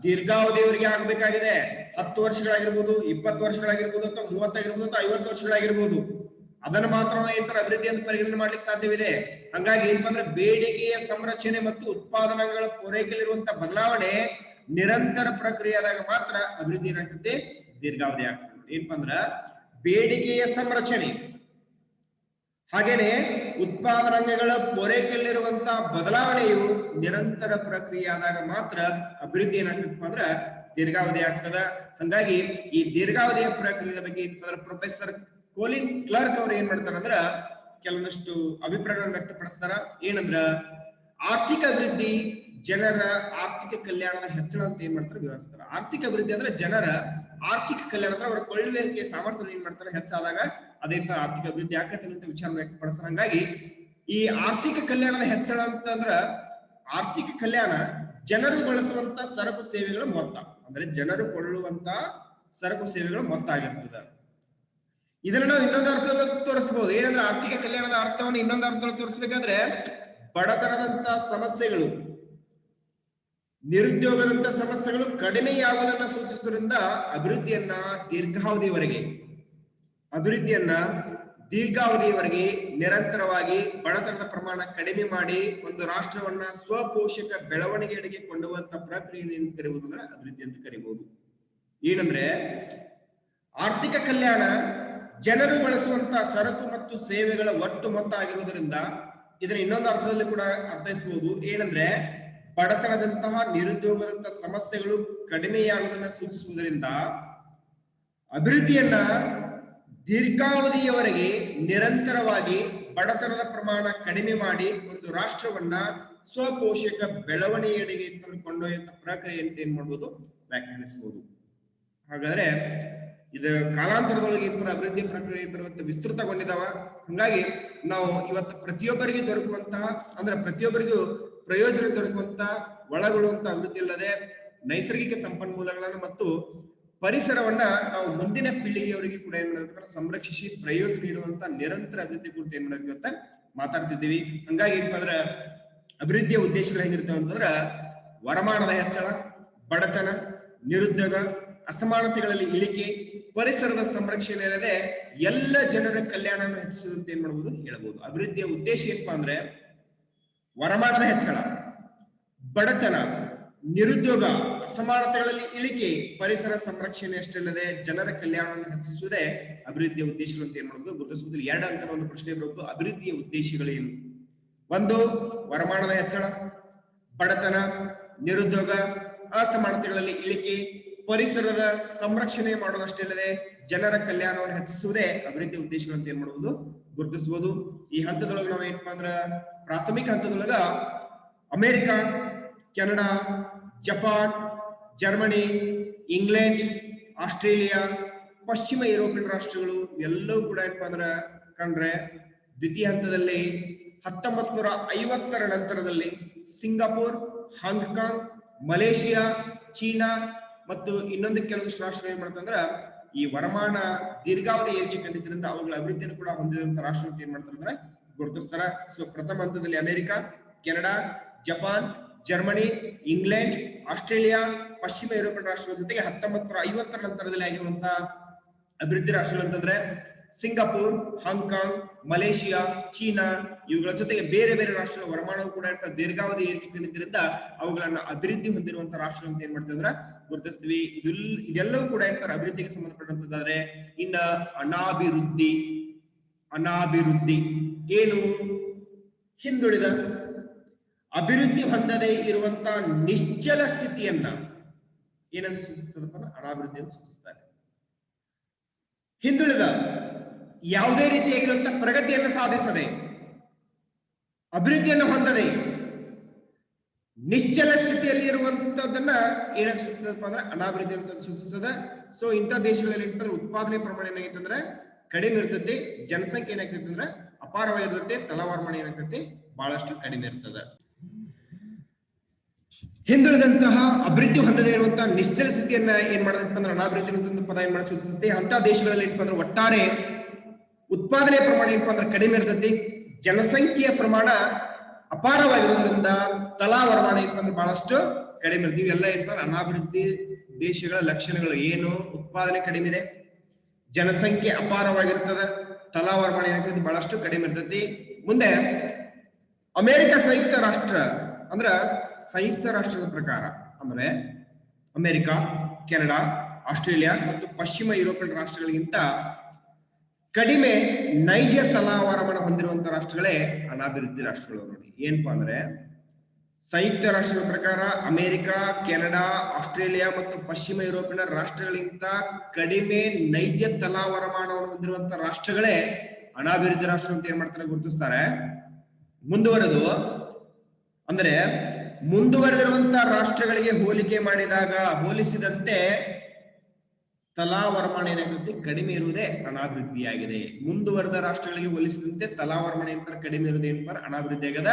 A: ದೀರ್ಘಾವಧಿಯವರೆಗೆ ಆಗ್ಬೇಕಾಗಿದೆ. 10 ವರ್ಷಗಳಾಗಿರ್ಬೋದು, 20 ವರ್ಷಗಳಾಗಿರ್ಬೋದು, ಅಥವಾ 30 ಆಗಿರ್ಬೋದು, ಅಥವಾ 50 ವರ್ಷಗಳಾಗಿರ್ಬೋದು. ಅದನ್ನು ಮಾತ್ರ ಏನಂತಾರೆ ಅಭಿವೃದ್ಧಿ ಅಂತ ಪರಿಗಣನೆ ಮಾಡ್ಲಿಕ್ಕೆ ಸಾಧ್ಯವಿದೆ. ಹಂಗಾಗಿ ಏನಪ್ಪಾ ಅಂದ್ರೆ ಬೇಡಿಕೆಯ ಸಂರಚನೆ ಮತ್ತು ಉತ್ಪಾದನೆಗಳ ಪೂರೈಕೆಯಲ್ಲಿರುವಂತಹ ಬದಲಾವಣೆ ನಿರಂತರ ಪ್ರಕ್ರಿಯೆ ಆದಾಗ ಮಾತ್ರ ಅಭಿವೃದ್ಧಿ ಏನಾಗ್ತದೆ ದೀರ್ಘಾವಧಿ ಆಗ್ತದೆ. ಏನಪ್ಪಾ ಅಂದ್ರ ಬೇಡಿಕೆಯ ಸಂರಚನೆ, ಹಾಗೇನೆ ಉತ್ಪಾದನಾಂಗಗಳ ಪೂರೈಕೆಯಲ್ಲಿರುವಂತಹ ಬದಲಾವಣೆಯು ನಿರಂತರ ಪ್ರಕ್ರಿಯೆ ಆದಾಗ ಮಾತ್ರ ಅಭಿವೃದ್ಧಿ ಏನಾಗ್ತದಪ್ಪ ಅಂದ್ರ ದೀರ್ಘಾವಧಿ ಆಗ್ತದ. ಹಂಗಾಗಿ ಈ ದೀರ್ಘಾವಧಿಯ ಪ್ರಕ್ರಿಯೆಯ ಬಗ್ಗೆ ಪ್ರೊಫೆಸರ್ ಕೋಲಿನ್ ಕ್ಲರ್ಕ್ ಅವ್ರು ಏನ್ ಮಾಡ್ತಾರ ಅಂದ್ರ ಕೆಲವೊಂದಷ್ಟು ಅಭಿಪ್ರಾಯಗಳನ್ನು ವ್ಯಕ್ತಪಡಿಸ್ತಾರ. ಏನಂದ್ರ ಆರ್ಥಿಕ ಅಭಿವೃದ್ಧಿ ಜನರ ಆರ್ಥಿಕ ಕಲ್ಯಾಣದ ಹೆಚ್ಚಳ ಅಂತ ಏನ್ ಮಾಡ್ತಾರೆ ವಿವರಿಸ್ತಾರ. ಆರ್ಥಿಕ ಅಭಿವೃದ್ಧಿ ಅಂದ್ರೆ ಜನರ ಆರ್ಥಿಕ ಕಲ್ಯಾಣ ಅಂದ್ರೆ ಅವರ ಕೊಳ್ಳುವಿಕೆ ಸಾಮರ್ಥ್ಯ ಏನ್ ಮಾಡ್ತಾರೆ ಹೆಚ್ಚಾದಾಗ ಅದೇನ್ ಆರ್ಥಿಕ ಅಭಿವೃದ್ಧಿ ಆಕತ್ತೆ ಅಂತ ವಿಚಾರ ವ್ಯಕ್ತಪಡಿಸ್ತಾರ. ಹಂಗಾಗಿ ಈ ಆರ್ಥಿಕ ಕಲ್ಯಾಣದ ಹೆಚ್ಚಳ ಅಂತಂದ್ರ ಆರ್ಥಿಕ ಕಲ್ಯಾಣ ಜನರು ಬಳಸುವಂತ ಸರಕು ಸೇವೆಗಳ ಮೊತ್ತ, ಅಂದ್ರೆ ಜನರು ಕೊಳ್ಳುವಂತ ಸರಕು ಸೇವೆಗಳ ಮೊತ್ತ ಆಗಿರ್ತದೆ. ಇದನ್ನ ನಾವು ಇನ್ನೊಂದು ಅರ್ಥದಲ್ಲಿ ತೋರಿಸಬಹುದು. ಏನಂದ್ರೆ ಆರ್ಥಿಕ ಕಲ್ಯಾಣದ ಅರ್ಥವನ್ನು ಇನ್ನೊಂದು ಅರ್ಥದಲ್ಲಿ ತೋರಿಸ್ಬೇಕಾದ್ರೆ ಬಡತನದಂತ ಸಮಸ್ಯೆಗಳು, ನಿರುದ್ಯೋಗದಂತ ಸಮಸ್ಯೆಗಳು ಕಡಿಮೆಯಾಗುವುದನ್ನ ಸೂಚಿಸುವುದರಿಂದ ಅಭಿವೃದ್ಧಿಯನ್ನ ದೀರ್ಘಾವಧಿಯವರೆಗೆ ನಿರಂತರವಾಗಿ ಬಡತನದ ಪ್ರಮಾಣ ಕಡಿಮೆ ಮಾಡಿ ಒಂದು ರಾಷ್ಟ್ರವನ್ನ ಸ್ವಪೋಷಕ ಬೆಳವಣಿಗೆಯಡೆಗೆ ಕೊಂಡೊಯ್ಯುವಂತ ಪ್ರಕ್ರಿಯೆಯನ್ನು ಕರೆಯುವುದನ್ನ ಅಭಿವೃದ್ಧಿ ಅಂತ ಕರೀಬಹುದು. ಏನಂದ್ರೆ ಆರ್ಥಿಕ ಕಲ್ಯಾಣ ಜನರು ಬಳಸುವಂತ ಸರಕು ಮತ್ತು ಸೇವೆಗಳ ಒಟ್ಟು ಮೊತ್ತ ಆಗಿರುವುದರಿಂದ ಇದನ್ನ ಇನ್ನೊಂದು ಅರ್ಥದಲ್ಲಿ ಕೂಡ ಅರ್ಥೈಸಬಹುದು. ಏನಂದ್ರೆ ಬಡತನದಂತಹ ನಿರುದ್ಯೋಗದಂತಹ ಸಮಸ್ಯೆಗಳು ಕಡಿಮೆಯಾಗುವುದನ್ನು ಸೂಚಿಸುವುದರಿಂದ ಅಭಿವೃದ್ಧಿಯನ್ನ ದೀರ್ಘಾವಧಿಯವರೆಗೆ ನಿರಂತರವಾಗಿ ಬಡತನದ ಪ್ರಮಾಣ ಕಡಿಮೆ ಮಾಡಿ ಒಂದು ರಾಷ್ಟ್ರವನ್ನ ಸ್ವಪೋಷಕ ಬೆಳವಣಿಗೆಯಡೆಗೆ ಕೊಂಡೊಯ್ಯುವಂತ ಪ್ರಕ್ರಿಯೆ ಅಂತ ಏನ್ ಮಾಡ್ಬೋದು ವ್ಯಾಖ್ಯಾನಿಸಬಹುದು. ಹಾಗಾದ್ರೆ ಇದು ಕಾಲಾಂತರದೊಳಗೆ ಅಭಿವೃದ್ಧಿ ಪ್ರಕ್ರಿಯೆ ವಿಸ್ತೃತಗೊಂಡಿದಾವ. ಹಂಗಾಗಿ ನಾವು ಇವತ್ತು ಪ್ರತಿಯೊಬ್ಬರಿಗೆ ದೊರಕುವಂತಹ ಅಂದ್ರೆ ಪ್ರತಿಯೊಬ್ಬರಿಗೂ ಪ್ರಯೋಜನ ದೊರಕುವಂತ ಒಳಗೊಳ್ಳುವಂತ ಅಭಿವೃದ್ಧಿ ಇಲ್ಲದೆ ನೈಸರ್ಗಿಕ ಸಂಪನ್ಮೂಲಗಳನ್ನು ಮತ್ತು ಪರಿಸರವನ್ನ ನಾವು ಮುಂದಿನ ಪೀಳಿಗೆಯವರಿಗೆ ಕೂಡ ಏನ್ ಮಾಡಬೇಕು ಸಂರಕ್ಷಿಸಿ ಪ್ರಯೋಜನ ನೀಡುವಂತ ನಿರಂತರ ಅಭಿವೃದ್ಧಿ ಕುರಿತು ಏನ್ ಮಾಡಬೇಕು ಅಂತ ಮಾತಾಡ್ತಿದ್ದೀವಿ. ಹಂಗಾಗಿ ಏನಪ್ಪಾ ಅಂದ್ರ ಅಭಿವೃದ್ಧಿಯ ಉದ್ದೇಶಗಳು ಹೆಂಗಿರ್ತವೆ ಅಂತಂದ್ರ ವರಮಾನದ ಹೆಚ್ಚಳ, ಬಡತನ, ನಿರುದ್ಯೋಗ, ಅಸಮಾನತೆಗಳಲ್ಲಿ ಇಳಿಕೆ, ಪರಿಸರದ ಸಂರಕ್ಷಣೆ ಅಲ್ಲದೆ ಎಲ್ಲ ಜನರ ಕಲ್ಯಾಣವನ್ನು ಹೆಚ್ಚಿಸುವಂತೆ ಏನ್ ಮಾಡಬಹುದು ಹೇಳಬಹುದು. ಅಭಿವೃದ್ಧಿಯ ಉದ್ದೇಶ ಏನಪ್ಪಾ ಅಂದ್ರೆ ವರಮಾನದ ಹೆಚ್ಚಳ, ಬಡತನ, ನಿರುದ್ಯೋಗ, ಅಸಮಾನತೆಗಳಲ್ಲಿ ಇಳಿಕೆ, ಪರಿಸರ ಸಂರಕ್ಷಣೆ ಅಷ್ಟಲ್ಲದೆ ಜನರ ಕಲ್ಯಾಣವನ್ನು ಹೆಚ್ಚಿಸುವುದೇ ಅಭಿವೃದ್ಧಿಯ ಉದ್ದೇಶಗಳು ಅಂತ ಏನ್ ಮಾಡುವುದು ಗುರುತಿಸುವುದು. 2 ಅಂಕದ ಒಂದು ಪ್ರಶ್ನೆ ಬರಬಹುದು. ಅಭಿವೃದ್ಧಿಯ ಉದ್ದೇಶಗಳೇನು? ಒಂದು ವರಮಾನದ ಹೆಚ್ಚಳ, ಬಡತನ, ನಿರುದ್ಯೋಗ, ಅಸಮಾನತೆಗಳಲ್ಲಿ ಇಳಿಕೆ, ಪರಿಸರದ ಸಂರಕ್ಷಣೆ ಮಾಡೋದಷ್ಟಲ್ಲದೆ ಜನರ ಕಲ್ಯಾಣವನ್ನು ಹೆಚ್ಚಿಸುವುದೇ ಅಭಿವೃದ್ಧಿ ಉದ್ದೇಶಗಳು ಅಂತ ಏನ್ ಮಾಡುವುದು ಗುರುತಿಸಬಹುದು. ಈ ಹಂತದೊಳಗೆ ನಾವು ಏನಪ್ಪಾ ಅಂದ್ರ ಪ್ರಾಥಮಿಕ ಹಂತದೊಳಗ America, Canada, Japan, Germany, England, Australia, ಪಶ್ಚಿಮ ಯುರೋಪಿಯನ್ ರಾಷ್ಟ್ರಗಳು ಎಲ್ಲವೂ ಕೂಡ ಏನಪ್ಪಾ ಅಂದ್ರ ಕಂಡ್ರೆ ದ್ವಿತೀಯ ಹಂತದಲ್ಲಿ 1950ರ ನಂತರದಲ್ಲಿ ಸಿಂಗಾಪುರ್, ಹಾಂಗ್ಕಾಂಗ್, ಮಲೇಷಿಯಾ, ಚೀನಾ ಮತ್ತು ಇನ್ನೊಂದು ಕೆಲವಷ್ಟು ರಾಷ್ಟ್ರಗಳು ಏನ್ ಮಾಡ್ತಂದ್ರ ಈ ವರಮಾನ ದೀರ್ಘಾವಧಿ ಏರಿಕೆ ಕಂಡಿದ್ದರಿಂದ ಅವುಗಳ ಅಭಿವೃದ್ಧಿಯನ್ನು ಕೂಡ ಹೊಂದಿರುವಂತ ರಾಷ್ಟ್ರಗಳು ಏನ್ ಮಾಡ್ತಾರೆ ಅಂದ್ರೆ ಗುರುತಿಸ್ತಾರ. ಸೊ ಪ್ರಥಮ ಹಂತದಲ್ಲಿ America, Canada, Japan, Germany, England, Australia, ಪಶ್ಚಿಮ ಯುರೋಪಿಯನ್ ರಾಷ್ಟ್ರಗಳ ಜೊತೆಗೆ 1950ರ ನಂತರದಲ್ಲಿ ಆಗಿರುವಂತಹ ಅಭಿವೃದ್ಧಿ ರಾಷ್ಟ್ರಗಳು ಅಂತಂದ್ರೆ ಸಿಂಗಾಪುರ್, ಹಾಂಗ್ಕಾಂಗ್, ಮಲೇಷಿಯಾ, ಚೀನಾ, ಇವುಗಳ ಜೊತೆಗೆ ಬೇರೆ ಬೇರೆ ರಾಷ್ಟ್ರಗಳ ವರಮಾನವು ಕೂಡ ದೀರ್ಘಾವಧಿ ಏರಿಕೆ ಕಂಡಿದ್ದರಿಂದ ಅವುಗಳನ್ನ ಅಭಿವೃದ್ಧಿ ಹೊಂದಿರುವಂತಹ ರಾಷ್ಟ್ರಗಳು ಅಂತ ಏನ್ ಮಾಡ್ತೀವಿ ಅಂದ್ರೆ ಗುರುತಿಸ್ತೀವಿ. ಇದೆಲ್ಲವೂ ಕೂಡ ಏನಂತಾರೆ ಅಭಿವೃದ್ಧಿಗೆ ಸಂಬಂಧಪಟ್ಟಂತದ್ದಾದ್ರೆ. ಇನ್ನ ಅನಾಭಿವೃದ್ಧಿ ಏನು? ಹಿಂದುಳಿದ, ಅಭಿವೃದ್ಧಿ ಹೊಂದದೇ ಇರುವಂತಹ ನಿಶ್ಚಲ ಸ್ಥಿತಿಯನ್ನ ಏನಂತ ಸೂಚಿಸ್ತದಪ್ಪ? ಅನಾಭಿವೃದ್ಧಿ ಅಂತ ಸೂಚಿಸ್ತಾರೆ. ಹಿಂದುಳಿದ, ಯಾವುದೇ ರೀತಿಯಾಗಿರುವಂತಹ ಪ್ರಗತಿಯನ್ನು ಸಾಧಿಸದೆ, ಅಭಿವೃದ್ಧಿಯನ್ನು ಹೊಂದದೆ ನಿಶ್ಚಲ ಸ್ಥಿತಿಯಲ್ಲಿ ಇರುವಂತದನ್ನ ಏನಂತ ಸೂಚಿಸ್ತದಪ್ಪ ಅಂದ್ರೆ ಅನಾಭಿವೃದ್ಧಿ ಅಂತ ಸೂಚಿಸ್ತದ. ಸೊ ಇಂಥ ದೇಶಗಳಲ್ಲಿ ಏನಂತಂದ್ರೆ ಉತ್ಪಾದನೆ ಪ್ರಮಾಣ ಏನಾಗೈತಂದ್ರೆ ಕಡಿಮೆ ಇರ್ತೈತಿ, ಜನಸಂಖ್ಯೆ ಏನಾಗ್ತೈತಿ ಅಂದ್ರೆ ಅಪಾರವಾಗಿರ್ತೈತಿ, ತಲಾವರ್ಮಾನ ಏನಾಗ್ತೈತಿ ಬಹಳಷ್ಟು ಕಡಿಮೆ ಇರ್ತದೆ. ಹಿಂದುಳಿದಂತಹ ಅಭಿವೃದ್ಧಿ ಹೊಂದದೇ ಇರುವಂತಹ ನಿಶ್ಚಲ ಸ್ಥಿತಿಯನ್ನ ಏನ್ ಮಾಡಬೇಕು ಅಂದ್ರೆ ಅನಾಭಿವೃದ್ಧಿ ಅಂತ ಪದ ಏನ್ ಮಾಡಿ ಸೂಚಿಸುತ್ತೆ. ಅಂತ ದೇಶಗಳಲ್ಲಿ ಏನಪ್ಪಾ ಅಂದ್ರೆ ಒಟ್ಟಾರೆ ಉತ್ಪಾದನೆ ಪ್ರಮಾಣ ಏನಪ್ಪಾ ಅಂದ್ರೆ ಕಡಿಮೆ ಇರ್ತೈತಿ, ಜನಸಂಖ್ಯೆಯ ಪ್ರಮಾಣ ಅಪಾರವಾಗಿರೋದ್ರಿಂದ ತಲಾ ವರಮಾನ ಏನಪ್ಪಾ ಅಂದ್ರೆ ಬಹಳಷ್ಟು ಕಡಿಮೆ ಇರ್ತೀವಿ. ಎಲ್ಲ ಏನಪ್ಪಾ ಅನಾಭಿವೃದ್ಧಿ ದೇಶಗಳ ಲಕ್ಷಣಗಳು ಏನು? ಉತ್ಪಾದನೆ ಕಡಿಮೆ ಇದೆ, ಜನಸಂಖ್ಯೆ ಅಪಾರವಾಗಿರ್ತದೆ, ತಲಾ ವರಮಾನ ಏನಾಗ್ತೈತಿ ಬಹಳಷ್ಟು ಕಡಿಮೆ ಇರ್ತೈತಿ. ಮುಂದೆ ಅಮೆರಿಕ ಸಂಯುಕ್ತ ರಾಷ್ಟ್ರ ಅಂದ್ರ ಸಂಯುಕ್ತ ರಾಷ್ಟ್ರದ ಪ್ರಕಾರ ಅಂದ್ರೆ ಅಮೆರಿಕ, ಕೆನಡಾ, ಆಸ್ಟ್ರೇಲಿಯಾ ಮತ್ತು ಪಶ್ಚಿಮ ಯುರೋಪಿಯನ್ ರಾಷ್ಟ್ರಗಳಿಗಿಂತ ಕಡಿಮೆ ನೈಜ ತಲಾ ವರಮಾನ ಹೊಂದಿರುವಂತಹ ರಾಷ್ಟ್ರಗಳೇ ಅನಾಭಿವೃದ್ಧಿ ರಾಷ್ಟ್ರಗಳು. ನೋಡಿ ಏನಪ್ಪಾ ಅಂದ್ರೆ ಸಂಯುಕ್ತ ರಾಷ್ಟ್ರಗಳ ಪ್ರಕಾರ ಅಮೆರಿಕ, ಕೆನಡಾ, ಆಸ್ಟ್ರೇಲಿಯಾ ಮತ್ತು ಪಶ್ಚಿಮ ಯುರೋಪಿನ ರಾಷ್ಟ್ರಗಳಿಗಿಂತ ಕಡಿಮೆ ನೈಜ ತಲಾ ವರಮಾನವನ್ನು ಹೊಂದಿರುವಂತಹ ರಾಷ್ಟ್ರಗಳೇ ಅನಾಭಿವೃದ್ಧಿ ರಾಷ್ಟ್ರ ಅಂತ ಏನ್ ಮಾಡ್ತಾರೆ ಗುರುತಿಸ್ತಾರೆ. ಮುಂದುವರೆದು ಅಂದ್ರೆ ಮುಂದುವರೆದಿರುವಂತಹ ರಾಷ್ಟ್ರಗಳಿಗೆ ಹೋಲಿಸಿದಂತೆ ತಲಾ ವರಮಾನ ಏನಾಗುತ್ತೆ ಕಡಿಮೆ ಇರುವುದೇ ಅನಾಭಿವೃದ್ಧಿಯಾಗಿದೆ. ಮುಂದುವರೆದ ರಾಷ್ಟ್ರಗಳಿಗೆ ಹೋಲಿಸಿದಂತೆ ತಲಾ ವರಮಾನ ಏನಂತಾರೆ ಕಡಿಮೆ ಇರುವುದು ಏನಂತಾರೆ ಅನಾಭಿವೃದ್ಧಿ ಆಗದ.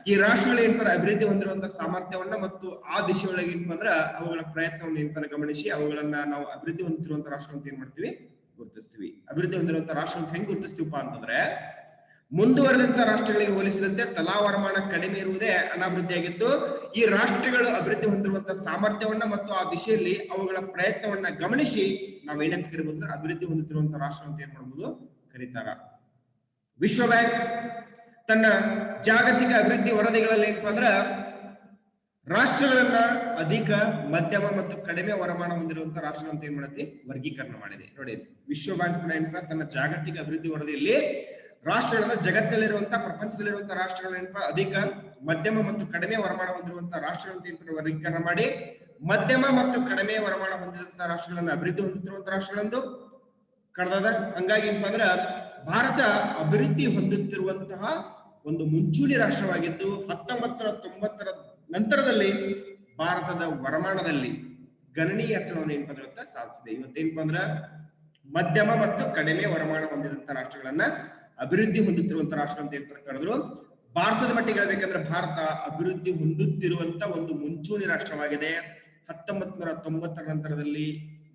A: ಈ ರಾಷ್ಟ್ರಗಳು ಏನಂತಾರೆ ಅಭಿವೃದ್ಧಿ ಹೊಂದಿರುವಂತಹ ಸಾಮರ್ಥ್ಯವನ್ನ ಮತ್ತು ಆ ದಿಶೆಯೊಳಗೆ ಏನಪ್ಪ ಅಂದ್ರೆ ಅವುಗಳ ಪ್ರಯತ್ನವನ್ನು ಏನಂತಾರೆ ಗಮನಿಸಿ ಅವುಗಳನ್ನ ನಾವು ಅಭಿವೃದ್ಧಿ ಹೊಂದಿರುವಂತಹ ರಾಷ್ಟ್ರ ಅಂತ ಏನ್ ಮಾಡ್ತೀವಿ ಗುರುತಿಸ್ತೀವಿ. ಅಭಿವೃದ್ಧಿ ಹೊಂದಿರುವಂತಹ ರಾಷ್ಟ್ರ ಅಂತ ಹೆಂಗ್ ಗುರುತಿಸ್ತೀವಪ್ಪ ಅಂತಂದ್ರೆ ಮುಂದುವರೆದಂತಹ ರಾಷ್ಟ್ರಗಳಿಗೆ ಹೋಲಿಸಿದಂತೆ ತಲಾ ವರಮಾನ ಕಡಿಮೆ ಇರುವುದೇ ಅನಾಭಿವೃದ್ಧಿಯಾಗಿದ್ದು, ಈ ರಾಷ್ಟ್ರಗಳು ಅಭಿವೃದ್ಧಿ ಹೊಂದಿರುವಂತಹ ಸಾಮರ್ಥ್ಯವನ್ನ ಮತ್ತು ಆ ದಿಶೆಯಲ್ಲಿ ಅವುಗಳ ಪ್ರಯತ್ನವನ್ನ ಗಮನಿಸಿ ನಾವೇನಂತ ಕರಿಬಹುದು ಅಂದ್ರೆ ಅಭಿವೃದ್ಧಿ ಹೊಂದುತ್ತಿರುವಂತಹ ರಾಷ್ಟ್ರ ಅಂತ ಏನ್ ಮಾಡಬಹುದು ಕರೀತಾರ. ವಿಶ್ವ ಬ್ಯಾಂಕ್ ತನ್ನ ಜಾಗತಿಕ ಅಭಿವೃದ್ಧಿ ವರದಿಗಳಲ್ಲಿ ಏನಪ್ಪಾ ಅಂದ್ರ ರಾಷ್ಟ್ರಗಳನ್ನ ಅಧಿಕ, ಮಧ್ಯಮ ಮತ್ತು ಕಡಿಮೆ ವರಮಾನ ಹೊಂದಿರುವಂತಹ ರಾಷ್ಟ್ರ ಅಂತ ಏನ್ ಮಾಡುತ್ತೆ ವರ್ಗೀಕರಣ ಮಾಡಿದೆ. ನೋಡಿ ವಿಶ್ವ ಬ್ಯಾಂಕ್ ಏನಪ್ಪಾ ತನ್ನ ಜಾಗತಿಕ ಅಭಿವೃದ್ಧಿ ವರದಿಯಲ್ಲಿ ರಾಷ್ಟ್ರಗಳನ್ನ ಜಗತ್ತಿನಲ್ಲಿರುವಂತಹ ಪ್ರಪಂಚದಲ್ಲಿರುವಂತಹ ರಾಷ್ಟ್ರಗಳೇನಪ್ಪ ಅಧಿಕ, ಮಧ್ಯಮ ಮತ್ತು ಕಡಿಮೆ ವರಮಾನ ಹೊಂದಿರುವಂತಹ ರಾಷ್ಟ್ರಗಳಂತ ಏನ್ ವರ್ಗೀಕರಣ ಮಾಡಿ ಮಧ್ಯಮ ಮತ್ತು ಕಡಿಮೆ ವರಮಾನ ಹೊಂದಿರುವಂತಹ ರಾಷ್ಟ್ರಗಳನ್ನ ಅಭಿವೃದ್ಧಿ ಹೊಂದುತ್ತಿರುವಂತಹ ರಾಷ್ಟ್ರಗಳೆಂದು ಕರೆದದ. ಹಂಗಾಗಿ ಏನಪ್ಪಾ ಅಂದ್ರ ಭಾರತ ಅಭಿವೃದ್ಧಿ ಹೊಂದುತ್ತಿರುವಂತಹ ಒಂದು ಮುಂಚೂಣಿ ರಾಷ್ಟ್ರವಾಗಿದ್ದು 1990ರ ನಂತರದಲ್ಲಿ ಭಾರತದ ವರಮಾನದಲ್ಲಿ ಗಣನೀಯ ಹೆಚ್ಚಳವನ್ನು ಏನಪ್ಪಾ ಅಂದ್ರೆ ಸಾಧಿಸಿದೆ. ಇವತ್ತೇನಪ್ಪಾ ಅಂದ್ರ ಮಧ್ಯಮ ಮತ್ತು ಕಡಿಮೆ ವರಮಾನ ಹೊಂದಿದಂತಹ ರಾಷ್ಟ್ರಗಳನ್ನ ಅಭಿವೃದ್ಧಿ ಹೊಂದುತ್ತಿರುವಂತಹ ರಾಷ್ಟ್ರ ಅಂತ ಏನ್ ಕರೆದ್ರು. ಭಾರತದ ಮಟ್ಟಿಗೆ ಹೇಳ್ಬೇಕಂದ್ರೆ ಭಾರತ ಅಭಿವೃದ್ಧಿ ಹೊಂದುತ್ತಿರುವಂತ ಒಂದು ಮುಂಚೂಣಿ ರಾಷ್ಟ್ರವಾಗಿದೆ. 1990ರ ನಂತರದಲ್ಲಿ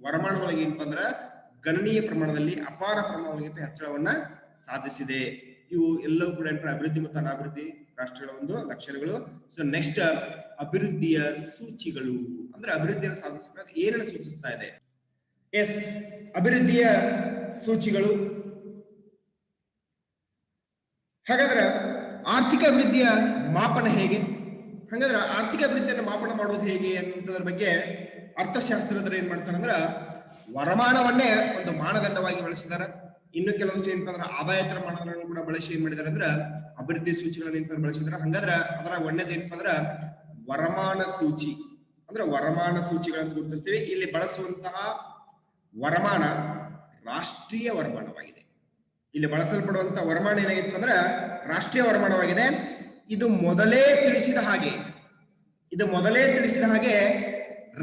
A: ವರಮಾನದೊಳಗೆ ಏನಪ್ಪಾ ಅಂದ್ರ ಗಣನೀಯ ಪ್ರಮಾಣದಲ್ಲಿ ಅಪಾರ ಪ್ರಮಾಣದಲ್ಲಿ ಹೆಚ್ಚಳವನ್ನ ಸಾಧಿಸಿದೆ. ಇವು ಎಲ್ಲವೂ ಕೂಡ ಏನಪ್ಪ ಅಭಿವೃದ್ಧಿ ಮತ್ತು ಅನಾಭಿವೃದ್ಧಿ ರಾಷ್ಟ್ರಗಳ ಒಂದು ಲಕ್ಷಣಗಳು. ಸೊ ನೆಕ್ಸ್ಟ್ ಅಭಿವೃದ್ಧಿಯ ಸೂಚಿಗಳು ಅಂದ್ರೆ ಅಭಿವೃದ್ಧಿಯನ್ನು ಸಾಧಿಸಬೇಕಾದ್ರೆ ಏನನ್ನು ಸೂಚಿಸ್ತಾ ಇದೆ. ಎಸ್, ಅಭಿವೃದ್ಧಿಯ ಸೂಚಿಗಳು. ಹಾಗಾದ್ರೆ ಆರ್ಥಿಕ ಅಭಿವೃದ್ಧಿಯ ಮಾಪನ ಹೇಗೆ? ಹಾಗಾದ್ರೆ ಆರ್ಥಿಕ ಅಭಿವೃದ್ಧಿಯನ್ನು ಮಾಪನ ಮಾಡೋದು ಹೇಗೆ ಅನ್ನೋದ್ರ ಬಗ್ಗೆ ಅರ್ಥಶಾಸ್ತ್ರಜ್ಞರು ಏನ್ ಮಾಡ್ತಾರೆ ಅಂದ್ರ ವರಮಾನವನ್ನೇ ಒಂದು ಮಾನದಂಡವಾಗಿ ಬಳಸಿದಾರೆ. ಇನ್ನು ಕೆಲವೊಂದು ಏನಪ್ಪ ಅಂದ್ರೆ ಆದಾಯೇತರ ಮಾನದಂಡಗಳನ್ನು ಕೂಡ ಬಳಸಿ ಏನ್ ಮಾಡಿದಾರೆ ಅಂದ್ರ ಅಭಿವೃದ್ಧಿ ಸೂಚಿಗಳನ್ನ ಏನಪ್ಪ ಬಳಸಿದಾರೆ. ಹಂಗಾದ್ರ ಅದರ ಒಂದೇದು ಏನಪ್ಪ ಅಂದ್ರ ವರಮಾನ ಸೂಚಿ ಅಂದ್ರೆ ವರಮಾನ ಸೂಚಿಗಳಂತ ಗುರುತಿಸ್ತೀವಿ. ಇಲ್ಲಿ ಬಳಸುವಂತಹ ವರಮಾನ ರಾಷ್ಟ್ರೀಯ ವರಮಾನವಾಗಿದೆ. ಇಲ್ಲಿ ಬಳಸಲ್ಪಡುವಂತ ವರಮಾನ ಏನಾಗಿತ್ತು ಅಂದ್ರೆ ರಾಷ್ಟ್ರೀಯ ವರಮಾನವಾಗಿದೆ. ಇದು ಮೊದಲೇ ತಿಳಿಸಿದ ಹಾಗೆ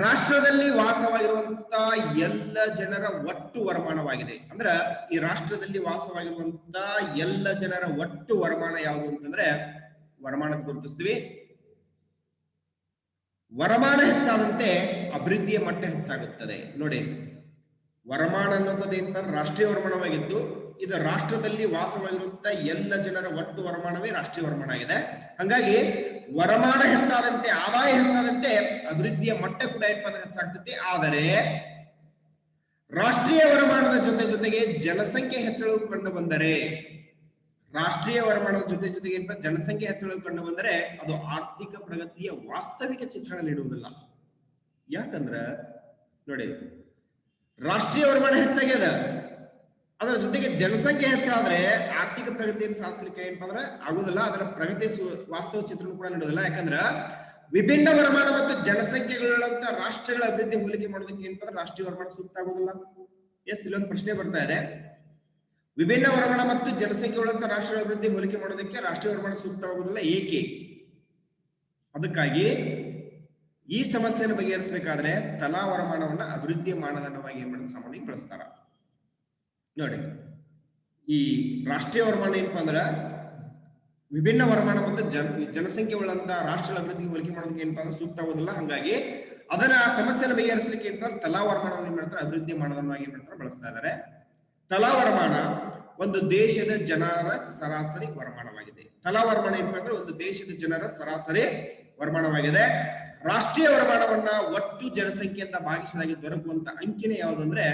A: ರಾಷ್ಟ್ರದಲ್ಲಿ ವಾಸವಾಗಿರುವಂತ ಎಲ್ಲ ಜನರ ಒಟ್ಟು ವರಮಾನವಾಗಿದೆ. ಅಂದ್ರ ಈ ರಾಷ್ಟ್ರದಲ್ಲಿ ವಾಸವಾಗಿರುವಂತ ಎಲ್ಲ ಜನರ ಒಟ್ಟು ವರಮಾನ ಯಾವುದು ಅಂತಂದ್ರೆ ವರಮಾನ ಗುರುತಿಸ್ತೀವಿ. ವರಮಾನ ಹೆಚ್ಚಾದಂತೆ ಅಭಿವೃದ್ಧಿಯ ಮಟ್ಟ ಹೆಚ್ಚಾಗುತ್ತದೆ. ನೋಡಿ, ವರಮಾನ ಅನ್ನೋದು ಏನಂತಾರೆ ರಾಷ್ಟ್ರೀಯ ವರಮಾನವಾಗಿದ್ದು ಇದು ರಾಷ್ಟ್ರದಲ್ಲಿ ವಾಸವಾಗಿರುವಂತ ಎಲ್ಲ ಜನರ ಒಟ್ಟು ವರಮಾನವೇ ರಾಷ್ಟ್ರೀಯ ವರಮಾನ ಆಗಿದೆ. ಹಂಗಾಗಿ ವರಮಾನ ಹೆಚ್ಚಾದಂತೆ, ಆದಾಯ ಹೆಚ್ಚಾದಂತೆ ಅಭಿವೃದ್ಧಿಯ ಮಟ್ಟ ಕೂಡ ಹೆಚ್ಚಾಗ್ತದೆ. ಆದರೆ ರಾಷ್ಟ್ರೀಯ ವರಮಾನದ ಜೊತೆಗೆ ಜನಸಂಖ್ಯೆ ಹೆಚ್ಚಳವು ಕಂಡು ಬಂದರೆ ಜನಸಂಖ್ಯೆ ಹೆಚ್ಚಳವು ಕಂಡು ಬಂದರೆ ಅದು ಆರ್ಥಿಕ ಪ್ರಗತಿಯ ವಾಸ್ತವಿಕ ಚಿತ್ರಣ ನೀಡುವುದಿಲ್ಲ. ಯಾಕಂದ್ರ ನೋಡಿ, ರಾಷ್ಟ್ರೀಯ ವರಮಾನ ಹೆಚ್ಚಾಗ್ಯದ, ಅದರ ಜೊತೆಗೆ ಜನಸಂಖ್ಯೆ ಹೆಚ್ಚಾದ್ರೆ ಆರ್ಥಿಕ ಪ್ರಗತಿಯನ್ನು ಸಾಧಿಸಲಿಕ್ಕೆ ಏನಪ್ಪ ಅಂದ್ರೆ ಆಗುದಿಲ್ಲ. ಅದರ ಪ್ರಗತಿ ವಾಸ್ತವ ಚಿತ್ರಣ ಕೂಡ ನೀಡುವುದಿಲ್ಲ. ಯಾಕಂದ್ರ ವಿಭಿನ್ನ ವರಮಾನ ಮತ್ತು ಜನಸಂಖ್ಯೆಗಳಂತ ರಾಷ್ಟ್ರಗಳ ಅಭಿವೃದ್ಧಿ ಹೋಲಿಕೆ ಮಾಡೋದಕ್ಕೆ ಏನಪ್ಪ ಅಂದ್ರೆ ರಾಷ್ಟ್ರೀಯ ವರಮಾನ ಸೂಕ್ತ ಆಗುದಿಲ್ಲ. ಎಸ್, ಇಲ್ಲೊಂದು ಪ್ರಶ್ನೆ ಬರ್ತಾ ಇದೆ. ವಿಭಿನ್ನ ವರಮಾನ ಮತ್ತು ಜನಸಂಖ್ಯೆಗಳಂತ ರಾಷ್ಟ್ರಗಳ ಅಭಿವೃದ್ಧಿ ಹೋಲಿಕೆ ಮಾಡೋದಕ್ಕೆ ರಾಷ್ಟ್ರೀಯ ವರಮಾನ ಸೂಕ್ತವಾಗುವುದಿಲ್ಲ. ಏಕೆ? ಅದಕ್ಕಾಗಿ ಈ ಸಮಸ್ಯೆಯನ್ನು ಬಗೆಹರಿಸಬೇಕಾದ್ರೆ ತಲಾ ವರಮಾನವನ್ನ ಅಭಿವೃದ್ಧಿಯ ಮಾನದಂಡವಾಗಿ ಏನ್ ಮಾಡೋದು ಸಾಮಾನ್ಯವಾಗಿ ಬಳಸ್ತಾರ. ನೋಡಿ, ಈ ರಾಷ್ಟ್ರೀಯ ವರಮಾನ ಏನಪ್ಪಾ ಅಂದ್ರ ವಿಭಿನ್ನ ವರಮಾನ ಮತ್ತು ಜನಸಂಖ್ಯೆ ಉಳ್ಳಂತ ರಾಷ್ಟ್ರಗಳ ಅಭಿವೃದ್ಧಿಗೆ ಹೋಲಿಕೆ ಮಾಡೋದಕ್ಕೆ ಏನಪ್ಪಾ ಅಂದ್ರೆ ಸೂಕ್ತ ಆಗೋದಿಲ್ಲ. ಹಂಗಾಗಿ ಅದನ್ನ ಸಮಸ್ಯೆಯನ್ನು ಬಗೆಹರಿಸಲಿಕ್ಕೆ ಏನಪ್ಪ ತಲಾ ವರಮಾನವನ್ನು ಏನ್ ಮಾಡ್ತಾರೆ ಅಭಿವೃದ್ಧಿ ಮಾನದಂಡವಾಗಿ ಏನ್ ಮಾಡ್ತಾರೆ ಬಳಸ್ತಾ ಇದ್ದಾರೆ. ತಲಾ ವರಮಾನ ಒಂದು ದೇಶದ ಜನರ ಸರಾಸರಿ ವರಮಾನವಾಗಿದೆ. ತಲಾ ವರಮಾನ ಏನಪ್ಪಾ ಅಂದ್ರೆ ಒಂದು ದೇಶದ ಜನರ ಸರಾಸರಿ ವರಮಾನವಾಗಿದೆ. ರಾಷ್ಟ್ರೀಯ ವರಮಾನವನ್ನ ಒಟ್ಟು ಜನಸಂಖ್ಯೆಯಿಂದ ಭಾಗಿಸಿದಾಗಿ ದೊರಕುವಂತ ಅಂಕಿನೇ ಯಾವುದಂದ್ರೆ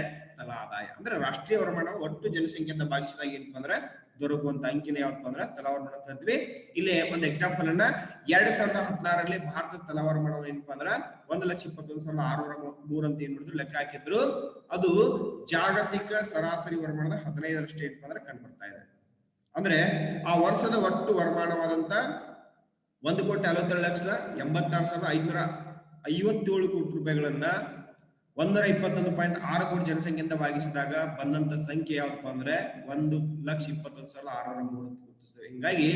A: ತಲಾ ಆದಾಯ. ಅಂದ್ರೆ ರಾಷ್ಟ್ರೀಯ ವರಮಾನ ಒಟ್ಟು ಜನಸಂಖ್ಯೆಯಿಂದ ಭಾಗಿಸಿದಾಗ ಏನಪ್ಪಾ ಅಂದ್ರೆ ದೊರಕುವಂತ ಅಂಕಿನ ಯಾವಪ್ಪ ಅಂದ್ರೆ ತಲಾ ವರಮಾನ ಅಂತ ಹೇಳ್ತೀವಿ. ಇಲ್ಲಿ ಒಂದು ಎಕ್ಸಾಂಪಲ್ ಅನ್ನ 2016ರಲ್ಲಿ ಭಾರತದ ತಲಾ ವರಮಾನ ಏನಪ್ಪಾ ಅಂದ್ರೆ 1,21,603 ಅಂತ ಏನ್ ಮಾಡಿದ್ರು ಲೆಕ್ಕ ಹಾಕಿದ್ರು. ಅದು ಜಾಗತಿಕ ಸರಾಸರಿ ವರಮಾನದ 15ರಷ್ಟು ಏನಪ್ಪಾ ಅಂದ್ರೆ ಕಂಡು ಬರ್ತಾ ಇದೆ. ಅಂದ್ರೆ ಆ ವರ್ಷದ ಒಟ್ಟು ವರಮಾನವಾದಂತ 1,42,86,557 ಕೋಟಿ ರೂಪಾಯಿಗಳನ್ನ 121.6 ಕೋಟಿ ಜನಸಂಖ್ಯೆಯಿಂದ ಭಾಗಿಸಿದಾಗ ಬಂದಂತ ಸಂಖ್ಯೆ ಯಾವಪ್ಪ ಅಂದ್ರೆ 1,21,630. ಹಿಂಗಾಗಿ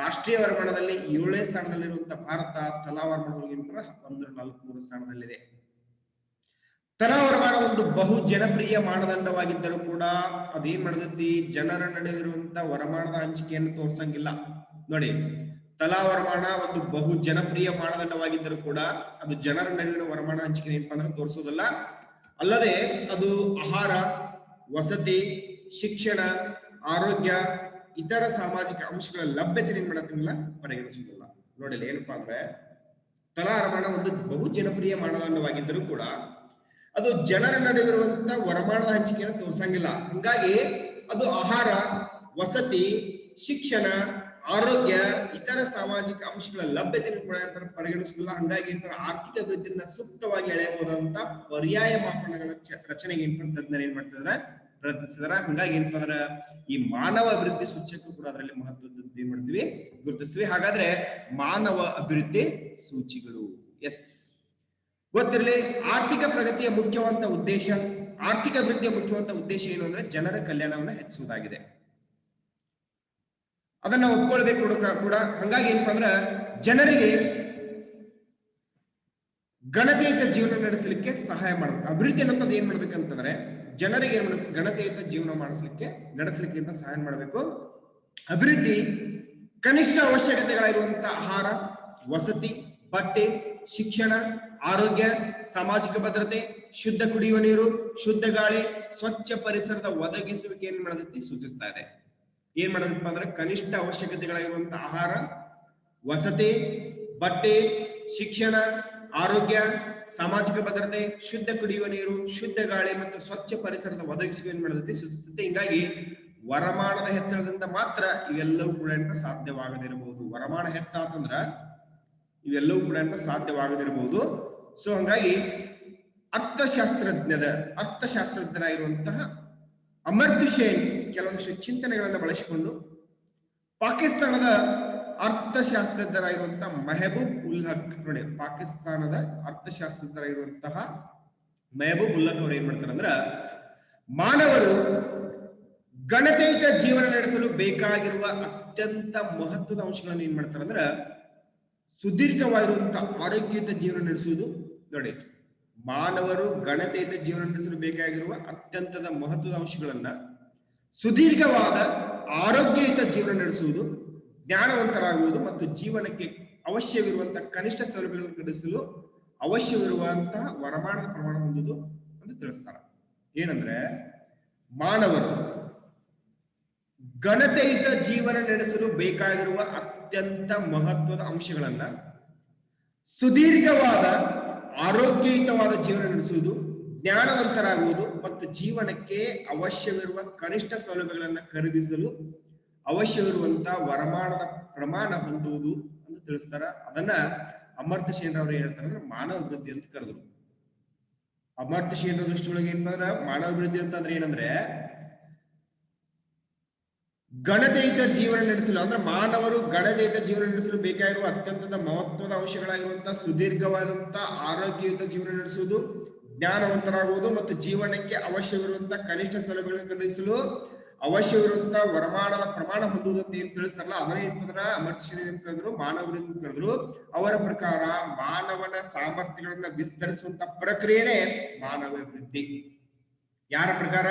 A: ರಾಷ್ಟ್ರೀಯ ವರಮಾನದಲ್ಲಿ 7ನೇ ಸ್ಥಾನದಲ್ಲಿರುವಂತಹ ಭಾರತ ತಲಾ ವರಮಾನದಲ್ಲಿ 143 ಸ್ಥಾನದಲ್ಲಿದೆ. ತಲಾ ವರಮಾನ ಒಂದು ಬಹು ಜನಪ್ರಿಯ ಮಾನದಂಡವಾಗಿದ್ದರೂ ಕೂಡ ಅದೇನ್ ಮಾಡತೈತಿ, ಜನರ ನಡುವೆ ಇರುವಂತ ವರಮಾನದ ಹಂಚಿಕೆಯನ್ನು ತೋರ್ಸಂಗಿಲ್ಲ. ನೋಡಿ, ತಲಾ ವರಮಾನ ಒಂದು ಬಹು ಜನಪ್ರಿಯ ಮಾನದಂಡವಾಗಿದ್ದರೂ ಕೂಡ ಅದು ಜನರ ನಡುವಿನ ವರಮಾನ ಹಂಚಿಕೆ ಏನಪ್ಪಾ ಅಂದ್ರೆ ತೋರಿಸೋದಲ್ಲ. ಅಲ್ಲದೆ ಅದು ಆಹಾರ, ವಸತಿ, ಶಿಕ್ಷಣ, ಆರೋಗ್ಯ, ಇತರ ಸಾಮಾಜಿಕ ಅಂಶಗಳ ಲಭ್ಯತೆ ಏನ್ ಮಾಡತ್ತಿಲ್ಲ, ಪರಿಗಣಿಸುವುದಿಲ್ಲ. ನೋಡಿ ಏನಪ್ಪಾ ಅಂದ್ರೆ ತಲಾ ವರಮಾನ ಒಂದು ಬಹು ಜನಪ್ರಿಯ ಮಾನದಂಡವಾಗಿದ್ದರೂ ಕೂಡ ಅದು ಜನರ ನಡುವಿರುವಂತ ವರಮಾನದ ಹಂಚಿಕೆಯನ್ನು ತೋರ್ಸಂಗಿಲ್ಲ. ಹಂಗಾಗಿ ಅದು ಆಹಾರ, ವಸತಿ, ಶಿಕ್ಷಣ, ಆರೋಗ್ಯ, ಇತರ ಸಾಮಾಜಿಕ ಅಂಶಗಳ ಲಭ್ಯತೆಯನ್ನು ಕೂಡ ಪರಿಗಣಿಸುವುದಿಲ್ಲ. ಹಂಗಾಗಿ ಆರ್ಥಿಕ ಅಭಿವೃದ್ಧಿಯನ್ನ ಸೂಕ್ತವಾಗಿ ಎಳೆಯಬಹುದಂತ ಪರ್ಯಾಯ ಮಾಪನಗಳ ರಚನೆಗೆ ತಜ್ಞರು ಏನ್ ಮಾಡ್ತಿದಾರೆ, ಪ್ರಯತ್ನಿಸಿದಾರ. ಹಂಗಾಗಿ ಏನಪ್ಪಾ ಅಂದ್ರೆ ಈ ಮಾನವ ಅಭಿವೃದ್ಧಿ ಸೂಚ್ಯಂಕ ಕೂಡ ಅದರಲ್ಲಿ ಮಹತ್ವದ ಏನ್ ಮಾಡ್ತೀವಿ, ಗುರುತಿಸ್ತೀವಿ. ಹಾಗಾದ್ರೆ ಮಾನವ ಅಭಿವೃದ್ಧಿ ಸೂಚಿಗಳು, ಎಸ್ ಗೊತ್ತಿರಲಿ. ಆರ್ಥಿಕ ಪ್ರಗತಿಯ ಮುಖ್ಯವಾದ ಉದ್ದೇಶ, ಆರ್ಥಿಕ ಅಭಿವೃದ್ಧಿಯ ಮುಖ್ಯವಾದ ಉದ್ದೇಶ ಏನು ಅಂದ್ರೆ ಜನರ ಕಲ್ಯಾಣವನ್ನ ಹೆಚ್ಚಿಸುವುದಾಗಿದೆ. ಅದನ್ನ ಒಪ್ಕೊಳ್ಬೇಕು ಕೂಡ. ಹಂಗಾಗಿ ಏನಪ್ಪಾ ಅಂದ್ರ ಜನರಿಗೆ ಗಣತಿಯುತ ಜೀವನ ನಡೆಸಲಿಕ್ಕೆ ಸಹಾಯ ಮಾಡಬೇಕು. ಅಭಿವೃದ್ಧಿ ಅನ್ನೋದು ಏನ್ ಮಾಡ್ಬೇಕಂತಂದ್ರೆ ಜನರಿಗೆ ಏನ್ ಮಾಡ್ಬೇಕು, ಗಣತಿಯುತ ಜೀವನ ನಡೆಸಲಿಕ್ಕೆ ಅಂತ ಸಹಾಯ ಮಾಡಬೇಕು. ಅಭಿವೃದ್ಧಿ ಕನಿಷ್ಠ ಅವಶ್ಯಕತೆಗಳಿರುವಂತಹ ಆಹಾರ, ವಸತಿ, ಬಟ್ಟೆ, ಶಿಕ್ಷಣ, ಆರೋಗ್ಯ, ಸಾಮಾಜಿಕ ಭದ್ರತೆ, ಶುದ್ಧ ಕುಡಿಯುವ ನೀರು, ಶುದ್ಧ ಗಾಳಿ, ಸ್ವಚ್ಛ ಪರಿಸರದ ಒದಗಿಸುವಿಕೆ ಏನ್ ಮಾಡದೈತಿ, ಸೂಚಿಸ್ತಾ ಇದೆ. ಏನ್ ಮಾಡೋದಪ್ಪ ಅಂದ್ರೆ ಕನಿಷ್ಠ ಅವಶ್ಯಕತೆಗಳಿರುವಂತಹ ಆಹಾರ, ವಸತಿ, ಬಟ್ಟೆ, ಶಿಕ್ಷಣ, ಆರೋಗ್ಯ, ಸಾಮಾಜಿಕ ಭದ್ರತೆ, ಶುದ್ಧ ಕುಡಿಯುವ ನೀರು, ಶುದ್ಧ ಗಾಳಿ ಮತ್ತು ಸ್ವಚ್ಛ ಪರಿಸರದ ಒದಗಿಸುವಿಕೆ ಏನ್ ಮಾಡದೈತಿ, ಸೂಚಿಸುತ್ತೆ. ಹಿಂಗಾಗಿ ವರಮಾನದ ಹೆಚ್ಚಳದಿಂದ ಮಾತ್ರ ಇವೆಲ್ಲವೂ ಕೂಡ ಸಾಧ್ಯವಾಗದಿರಬಹುದು. ವರಮಾನ ಹೆಚ್ಚಾತಂದ್ರ ಇವೆಲ್ಲವೂ ಕೂಡ ಸಾಧ್ಯವಾಗದಿರಬಹುದು. ಸೊ ಹಂಗಾಗಿ ಅರ್ಥಶಾಸ್ತ್ರಜ್ಞರಾಗಿರುವಂತಹ ಅಮರ್ತ್ಯ ಸೇನ್ ಕೆಲವೊಂದಿಷ್ಟು ಚಿಂತನೆಗಳನ್ನ ಬಳಸಿಕೊಂಡು ಪಾಕಿಸ್ತಾನದ ಅರ್ಥಶಾಸ್ತ್ರಜ್ಞರಾಗಿರುವಂತಹ ಮೆಹಬೂಬ್ ಉಲ್ ಹಕ್, ನೋಡಿ ಪಾಕಿಸ್ತಾನದ ಅರ್ಥಶಾಸ್ತ್ರಜ್ಞರಾಗಿರುವಂತಹ ಮೆಹಬೂಬ್ ಉಲ್ ಹಕ್ ಅವರು ಏನ್ ಮಾಡ್ತಾರೆ ಅಂದ್ರ ಮಾನವರು ಗಣತಯುತ ಜೀವನ ನಡೆಸಲು ಬೇಕಾಗಿರುವ ಅತ್ಯಂತ ಮಹತ್ವದ ಅಂಶಗಳನ್ನು ಏನ್ ಮಾಡ್ತಾರೆ ಅಂದ್ರ ಸುದೀರ್ಘವಾಗಿರುವಂತಹ ಆರೋಗ್ಯಯುತ ಜೀವನ ನಡೆಸುವುದು. ನೋಡಿ, ಮಾನವರು ಗಣತಯುತ ಜೀವನ ನಡೆಸಲು ಬೇಕಾಗಿರುವ ಅತ್ಯಂತದ ಮಹತ್ವದ ಅಂಶಗಳನ್ನ ಸುದೀರ್ಘವಾದ ಆರೋಗ್ಯಯುತ ಜೀವನ ನಡೆಸುವುದು, ಜ್ಞಾನವಂತರಾಗುವುದು ಮತ್ತು ಜೀವನಕ್ಕೆ ಅವಶ್ಯವಿರುವಂತಹ ಕನಿಷ್ಠ ಸೌಲಭ್ಯಗಳನ್ನು ಕಡಿಸಲು ಅವಶ್ಯವಿರುವಂತಹ ವರಮಾನದ ಪ್ರಮಾಣ ಹೊಂದುವುದು ಅಂತ ತಿಳಿಸ್ತಾರೆ. ಏನಂದ್ರೆ ಮಾನವರು ಗಣತಯುತ ಜೀವನ ನಡೆಸಲು ಬೇಕಾಗಿರುವ ಅತ್ಯಂತ ಮಹತ್ವದ ಅಂಶಗಳನ್ನ ಸುದೀರ್ಘವಾದ ಆರೋಗ್ಯಯುತವಾದ ಜೀವನ ನಡೆಸುವುದು, ಜ್ಞಾನವಂತರಾಗುವುದು ಮತ್ತು ಜೀವನಕ್ಕೆ ಅವಶ್ಯವಿರುವ ಕನಿಷ್ಠ ಸೌಲಭ್ಯಗಳನ್ನು ಖರೀದಿಸಲು ಅವಶ್ಯವಿರುವಂತಹ ವರಮಾನದ ಪ್ರಮಾಣ ಹೊಂದುವುದು ಅಂತ ತಿಳಿಸ್ತಾರ. ಅದನ್ನ ಅಮರ್ತ್ಯ ಸೇನ್ ಅವರು ಹೇಳ್ತಾರೆ ಅಂದ್ರೆ ಮಾನವ ಅಭಿವೃದ್ಧಿ ಅಂತ ಕರೆದ್ರು. ಅಮರ್ತ್ಯ ಸೇನ್ ದೃಷ್ಟಿಯೊಳಗೆ ಏನಂದ್ರ ಮಾನವ ಅಭಿವೃದ್ಧಿ ಅಂತಂದ್ರೆ ಏನಂದ್ರೆ ಗಣತಯುತ ಜೀವನ ನಡೆಸಲು, ಅಂದ್ರೆ ಮಾನವರು ಗಣತಯುತ ಜೀವನ ನಡೆಸಲು ಬೇಕಾಗಿರುವ ಅತ್ಯಂತ ಮಹತ್ವದ ಅಂಶಗಳಾಗಿರುವಂತಹ ಸುದೀರ್ಘವಾದಂತಹ ಆರೋಗ್ಯಯುತ ಜೀವನ ನಡೆಸುವುದು, ಜ್ಞಾನವಂತರಾಗುವುದು ಮತ್ತು ಜೀವನಕ್ಕೆ ಅವಶ್ಯವಿರುವಂತಹ ಕನಿಷ್ಠ ಸೌಲಭ್ಯಗಳನ್ನು ಖರೀದಿಸಲು ಅವಶ್ಯವಿರುವಂತಹ ವರಮಾನದ ಪ್ರಮಾಣ ಹೊಂದುವುದು ಅಂತ ಏನ್ ತಿಳಿಸ್ತಾರಲ್ಲ ಅದನ್ನ ಏನಂತಂದ್ರ ಅಮರ್ತ್ಯ ಸೇನ್ ಅಂತ ಕರೆದ್ರು, ಮಾನವರು ಅಂತ ಕರೆದ್ರು. ಅವರ ಪ್ರಕಾರ ಮಾನವನ ಸಾಮರ್ಥ್ಯಗಳನ್ನ ವಿಸ್ತರಿಸುವಂತ ಪ್ರಕ್ರಿಯೆನೇ ಮಾನವ ಅಭಿವೃದ್ಧಿ. ಯಾರ ಪ್ರಕಾರ?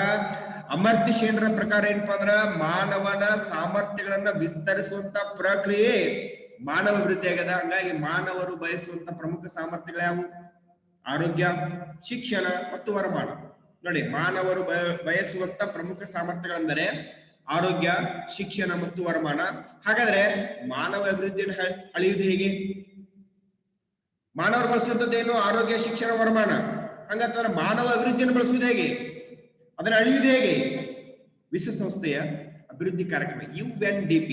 A: ಅಮರ್ತ್ಯ ಸೇನ್ರ ಪ್ರಕಾರ ಏನಪ್ಪಾ ಅಂದ್ರ ಮಾನವನ ಸಾಮರ್ಥ್ಯಗಳನ್ನ ವಿಸ್ತರಿಸುವಂತ ಪ್ರಕ್ರಿಯೆ ಮಾನವ ಅಭಿವೃದ್ಧಿ ಆಗ್ಯದ. ಹಂಗಾಗಿ ಮಾನವರು ಬಯಸುವಂತ ಪ್ರಮುಖ ಸಾಮರ್ಥ್ಯಗಳು ಯಾವುವು? ಆರೋಗ್ಯ, ಶಿಕ್ಷಣ ಮತ್ತು ವರಮಾನ. ನೋಡಿ, ಮಾನವರು ಬಯಸುವಂತ ಪ್ರಮುಖ ಸಾಮರ್ಥ್ಯಗಳೆಂದರೆ ಆರೋಗ್ಯ, ಶಿಕ್ಷಣ ಮತ್ತು ವರಮಾನ. ಹಾಗಾದ್ರೆ ಮಾನವ ಅಭಿವೃದ್ಧಿಯನ್ನು ಅಳೆಯುವುದು ಹೇಗೆ? ಮಾನವರು ಬಳಸುವಂತದ್ದೇನು? ಆರೋಗ್ಯ, ಶಿಕ್ಷಣ, ವರಮಾನ. ಹಂಗಂತಂದ್ರೆ ಮಾನವ ಅಭಿವೃದ್ಧಿಯನ್ನು ಬಳಸುವುದು ಹೇಗೆ? ಅದನ್ನು ಅಳೆಯುವುದು ಹೇಗೆ? ವಿಶ್ವಸಂಸ್ಥೆಯ ಅಭಿವೃದ್ಧಿ ಕಾರ್ಯಕ್ರಮ UNDP,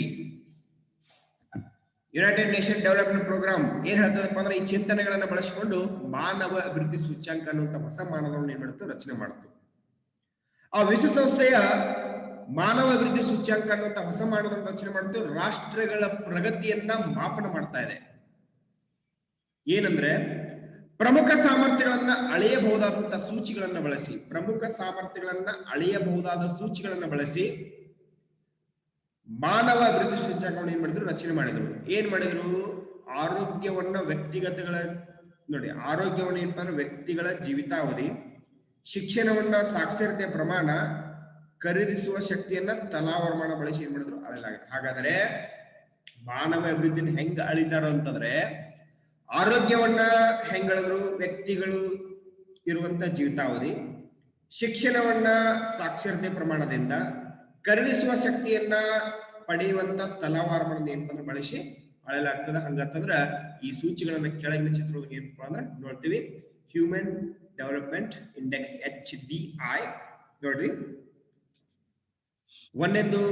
A: united nation development program ಏನ್ ಹೇಳ್ತದಪ್ಪ ಅಂದ್ರೆ ಈ ಚಿಂತನೆಗಳನ್ನ ಬಳಸಿಕೊಂಡು ಮಾನವ ಅಭಿವೃದ್ಧಿ ಸೂಚ್ಯಾಂಕ ಅನ್ನುವಂಥ ಹೊಸ ಮಾನದಂಡವನ್ನು ಏನ್ ಮಾಡುತ್ತೆ, ರಚನೆ ಮಾಡುತ್ತೆ. ಆ ವಿಶ್ವಸಂಸ್ಥೆಯ ಮಾನವ ಅಭಿವೃದ್ಧಿ ಸೂಚ್ಯಾಂಕ ಅನ್ನುವಂಥ ಹೊಸ ಮಾನದಂಡ ರಚನೆ ಮಾಡುತ್ತೆ. ರಾಷ್ಟ್ರಗಳ ಪ್ರಗತಿಯನ್ನ ಮಾಪನ ಮಾಡ್ತಾ ಇದೆ. ಏನಂದ್ರೆ ಪ್ರಮುಖ ಸಾಮರ್ಥ್ಯಗಳನ್ನ ಅಳೆಯಬಹುದಾದಂತಹ ಸೂಚಿಗಳನ್ನ ಬಳಸಿ, ಪ್ರಮುಖ ಸಾಮರ್ಥ್ಯಗಳನ್ನ ಅಳೆಯಬಹುದಾದ ಸೂಚಿಗಳನ್ನ ಬಳಸಿ ಮಾನವ ಅಭಿವೃದ್ಧಿ ಸೂಚ್ಯಾಂಕವನ್ನು ಏನ್ ಮಾಡಿದ್ರು, ರಚನೆ ಮಾಡಿದ್ರು. ಏನ್ ಮಾಡಿದ್ರು? ಆರೋಗ್ಯವನ್ನ ವ್ಯಕ್ತಿಗತಗಳ ನೋಡಿ, ಆರೋಗ್ಯವನ್ನ ಏನಪ್ಪಾ ಅಂದ್ರೆ ವ್ಯಕ್ತಿಗಳ ಜೀವಿತಾವಧಿ, ಶಿಕ್ಷಣವನ್ನ ಸಾಕ್ಷರತೆಯ ಪ್ರಮಾಣ, ಖರೀದಿಸುವ ಶಕ್ತಿಯನ್ನ ತಲಾವರ್ಮಾನ ಬಳಸಿ ಏನ್ ಮಾಡಿದ್ರು, ಅಳೆಯಲಾಗಿದೆ. ಹಾಗಾದರೆ ಮಾನವ ಅಭಿವೃದ್ಧಿನ ಹೆಂಗ ಅಳಿತಾರ ಅಂತಂದ್ರೆ ಆರೋಗ್ಯವನ್ನ ಹೆಂಗ್ ಅಳಿದ್ರು? ವ್ಯಕ್ತಿಗಳು ಇರುವಂತ ಜೀವಿತಾವಧಿ, ಶಿಕ್ಷಣವನ್ನ ಸಾಕ್ಷರತೆ ಪ್ರಮಾಣದಿಂದ, ಖರೀದಿಸುವ ಶಕ್ತಿಯನ್ನ ಪಡೆಯುವಂತ ತಲಾವಾರಮಾನದ ಏನಪ್ಪಾ ಬಳಸಿ ಅಳೆಯಲಾಗ್ತದ. ಹಂಗಂತಂದ್ರ ಈ ಸೂಚಿಗಳನ್ನ ಕೆಳಗಿನ ಚಿತ್ರದೊಳಗೆ ಏನಪ್ಪಾ ಅಂದ್ರೆ ನೋಡ್ತೀವಿ. ಹ್ಯೂಮನ್ ಡೆವಲಪ್ಮೆಂಟ್ ಇಂಡೆಕ್ಸ್ HDI ನೋಡ್ರಿ. ಒಂದನೇದು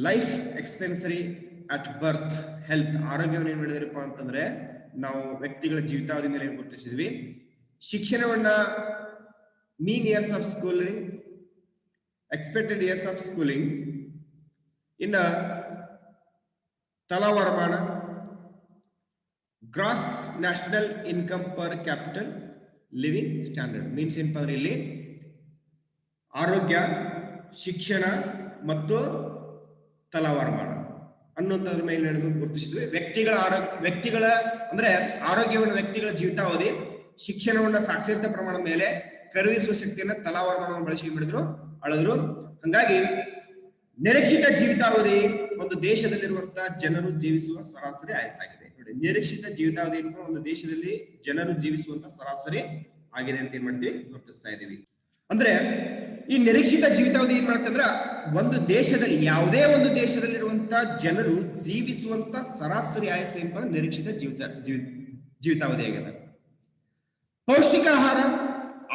A: ಲೈಫ್ ಎಕ್ಸ್ಪೆನ್ಸರಿ ಅಟ್ ಬರ್ತ್ ಹೆಲ್ತ್, ಆರೋಗ್ಯವನ್ನು ಏನ್ ಮಾಡಿದ್ರಪ್ಪ ಅಂತಂದ್ರೆ ನಾವು ವ್ಯಕ್ತಿಗಳ ಜೀವಿತಾವಧಿ ಮೇಲೆ ಏನ್ ಗುರುತಿಸಿದ್ವಿ. ಶಿಕ್ಷಣವನ್ನ mean years of schooling, expected years of schooling, ಇನ್ನ ತಲಾವರ್ಮಾನ, gross national income per capital living standard. Means ಏನಪ್ಪ ಅಂದ್ರೆ ಇಲ್ಲಿ ಆರೋಗ್ಯ, ಶಿಕ್ಷಣ ಮತ್ತು ತಲಾವರ್ಮಾನ ಅನ್ನುವಂಥದ್ರ ಮೇಲೆ ಗುರುತಿಸಿದ್ವಿ. ವ್ಯಕ್ತಿಗಳ ಅಂದ್ರೆ ಆರೋಗ್ಯವನ್ನು ವ್ಯಕ್ತಿಗಳ ಜೀವಿತಾವಧಿ, ಶಿಕ್ಷಣವನ್ನ ಸಾಕ್ಷರತೆ ಪ್ರಮಾಣದ ಮೇಲೆ, ಖರೀದಿಸುವ ಶಕ್ತಿಯನ್ನ ತಲಾವರ್ಮಾನವನ್ನು ಬಳಸಿ ಏನ್ ಮಾಡಿದ್ರು, ಅಳೆದ್ರು. ಹಂಗಾಗಿ ನಿರೀಕ್ಷಿತ ಜೀವಿತಾವಧಿ ಒಂದು ದೇಶದಲ್ಲಿರುವಂತಹ ಜನರು ಜೀವಿಸುವ ಸರಾಸರಿ ಆಯಸ್ಸಾಗಿದೆ. ನೋಡಿ, ನಿರೀಕ್ಷಿತ ಜೀವಿತಾವಧಿ ಒಂದು ದೇಶದಲ್ಲಿ ಜನರು ಜೀವಿಸುವಂತ ಸರಾಸರಿ ಆಗಿದೆ ಅಂತ ಏನ್ ಮಾಡ್ತೀವಿ, ಗುರುತಿಸ್ತಾ ಇದೀವಿ. ಅಂದ್ರೆ ಈ ನಿರೀಕ್ಷಿತ ಜೀವಿತಾವಧಿ ಏನ್ ಮಾಡುತ್ತೆ ಅಂದ್ರೆ ಒಂದು ದೇಶದಲ್ಲಿ, ಯಾವುದೇ ಒಂದು ದೇಶದಲ್ಲಿರುವಂತಹ ಜನರು ಜೀವಿಸುವಂತ ಸರಾಸರಿ ಆಯಸ್ಸು ಏನಪ್ಪ ಅಂದ್ರೆ ನಿರೀಕ್ಷಿತ ಜೀವಿತಾವಧಿ ಆಗಿದೆ. ಪೌಷ್ಟಿಕ ಆಹಾರ,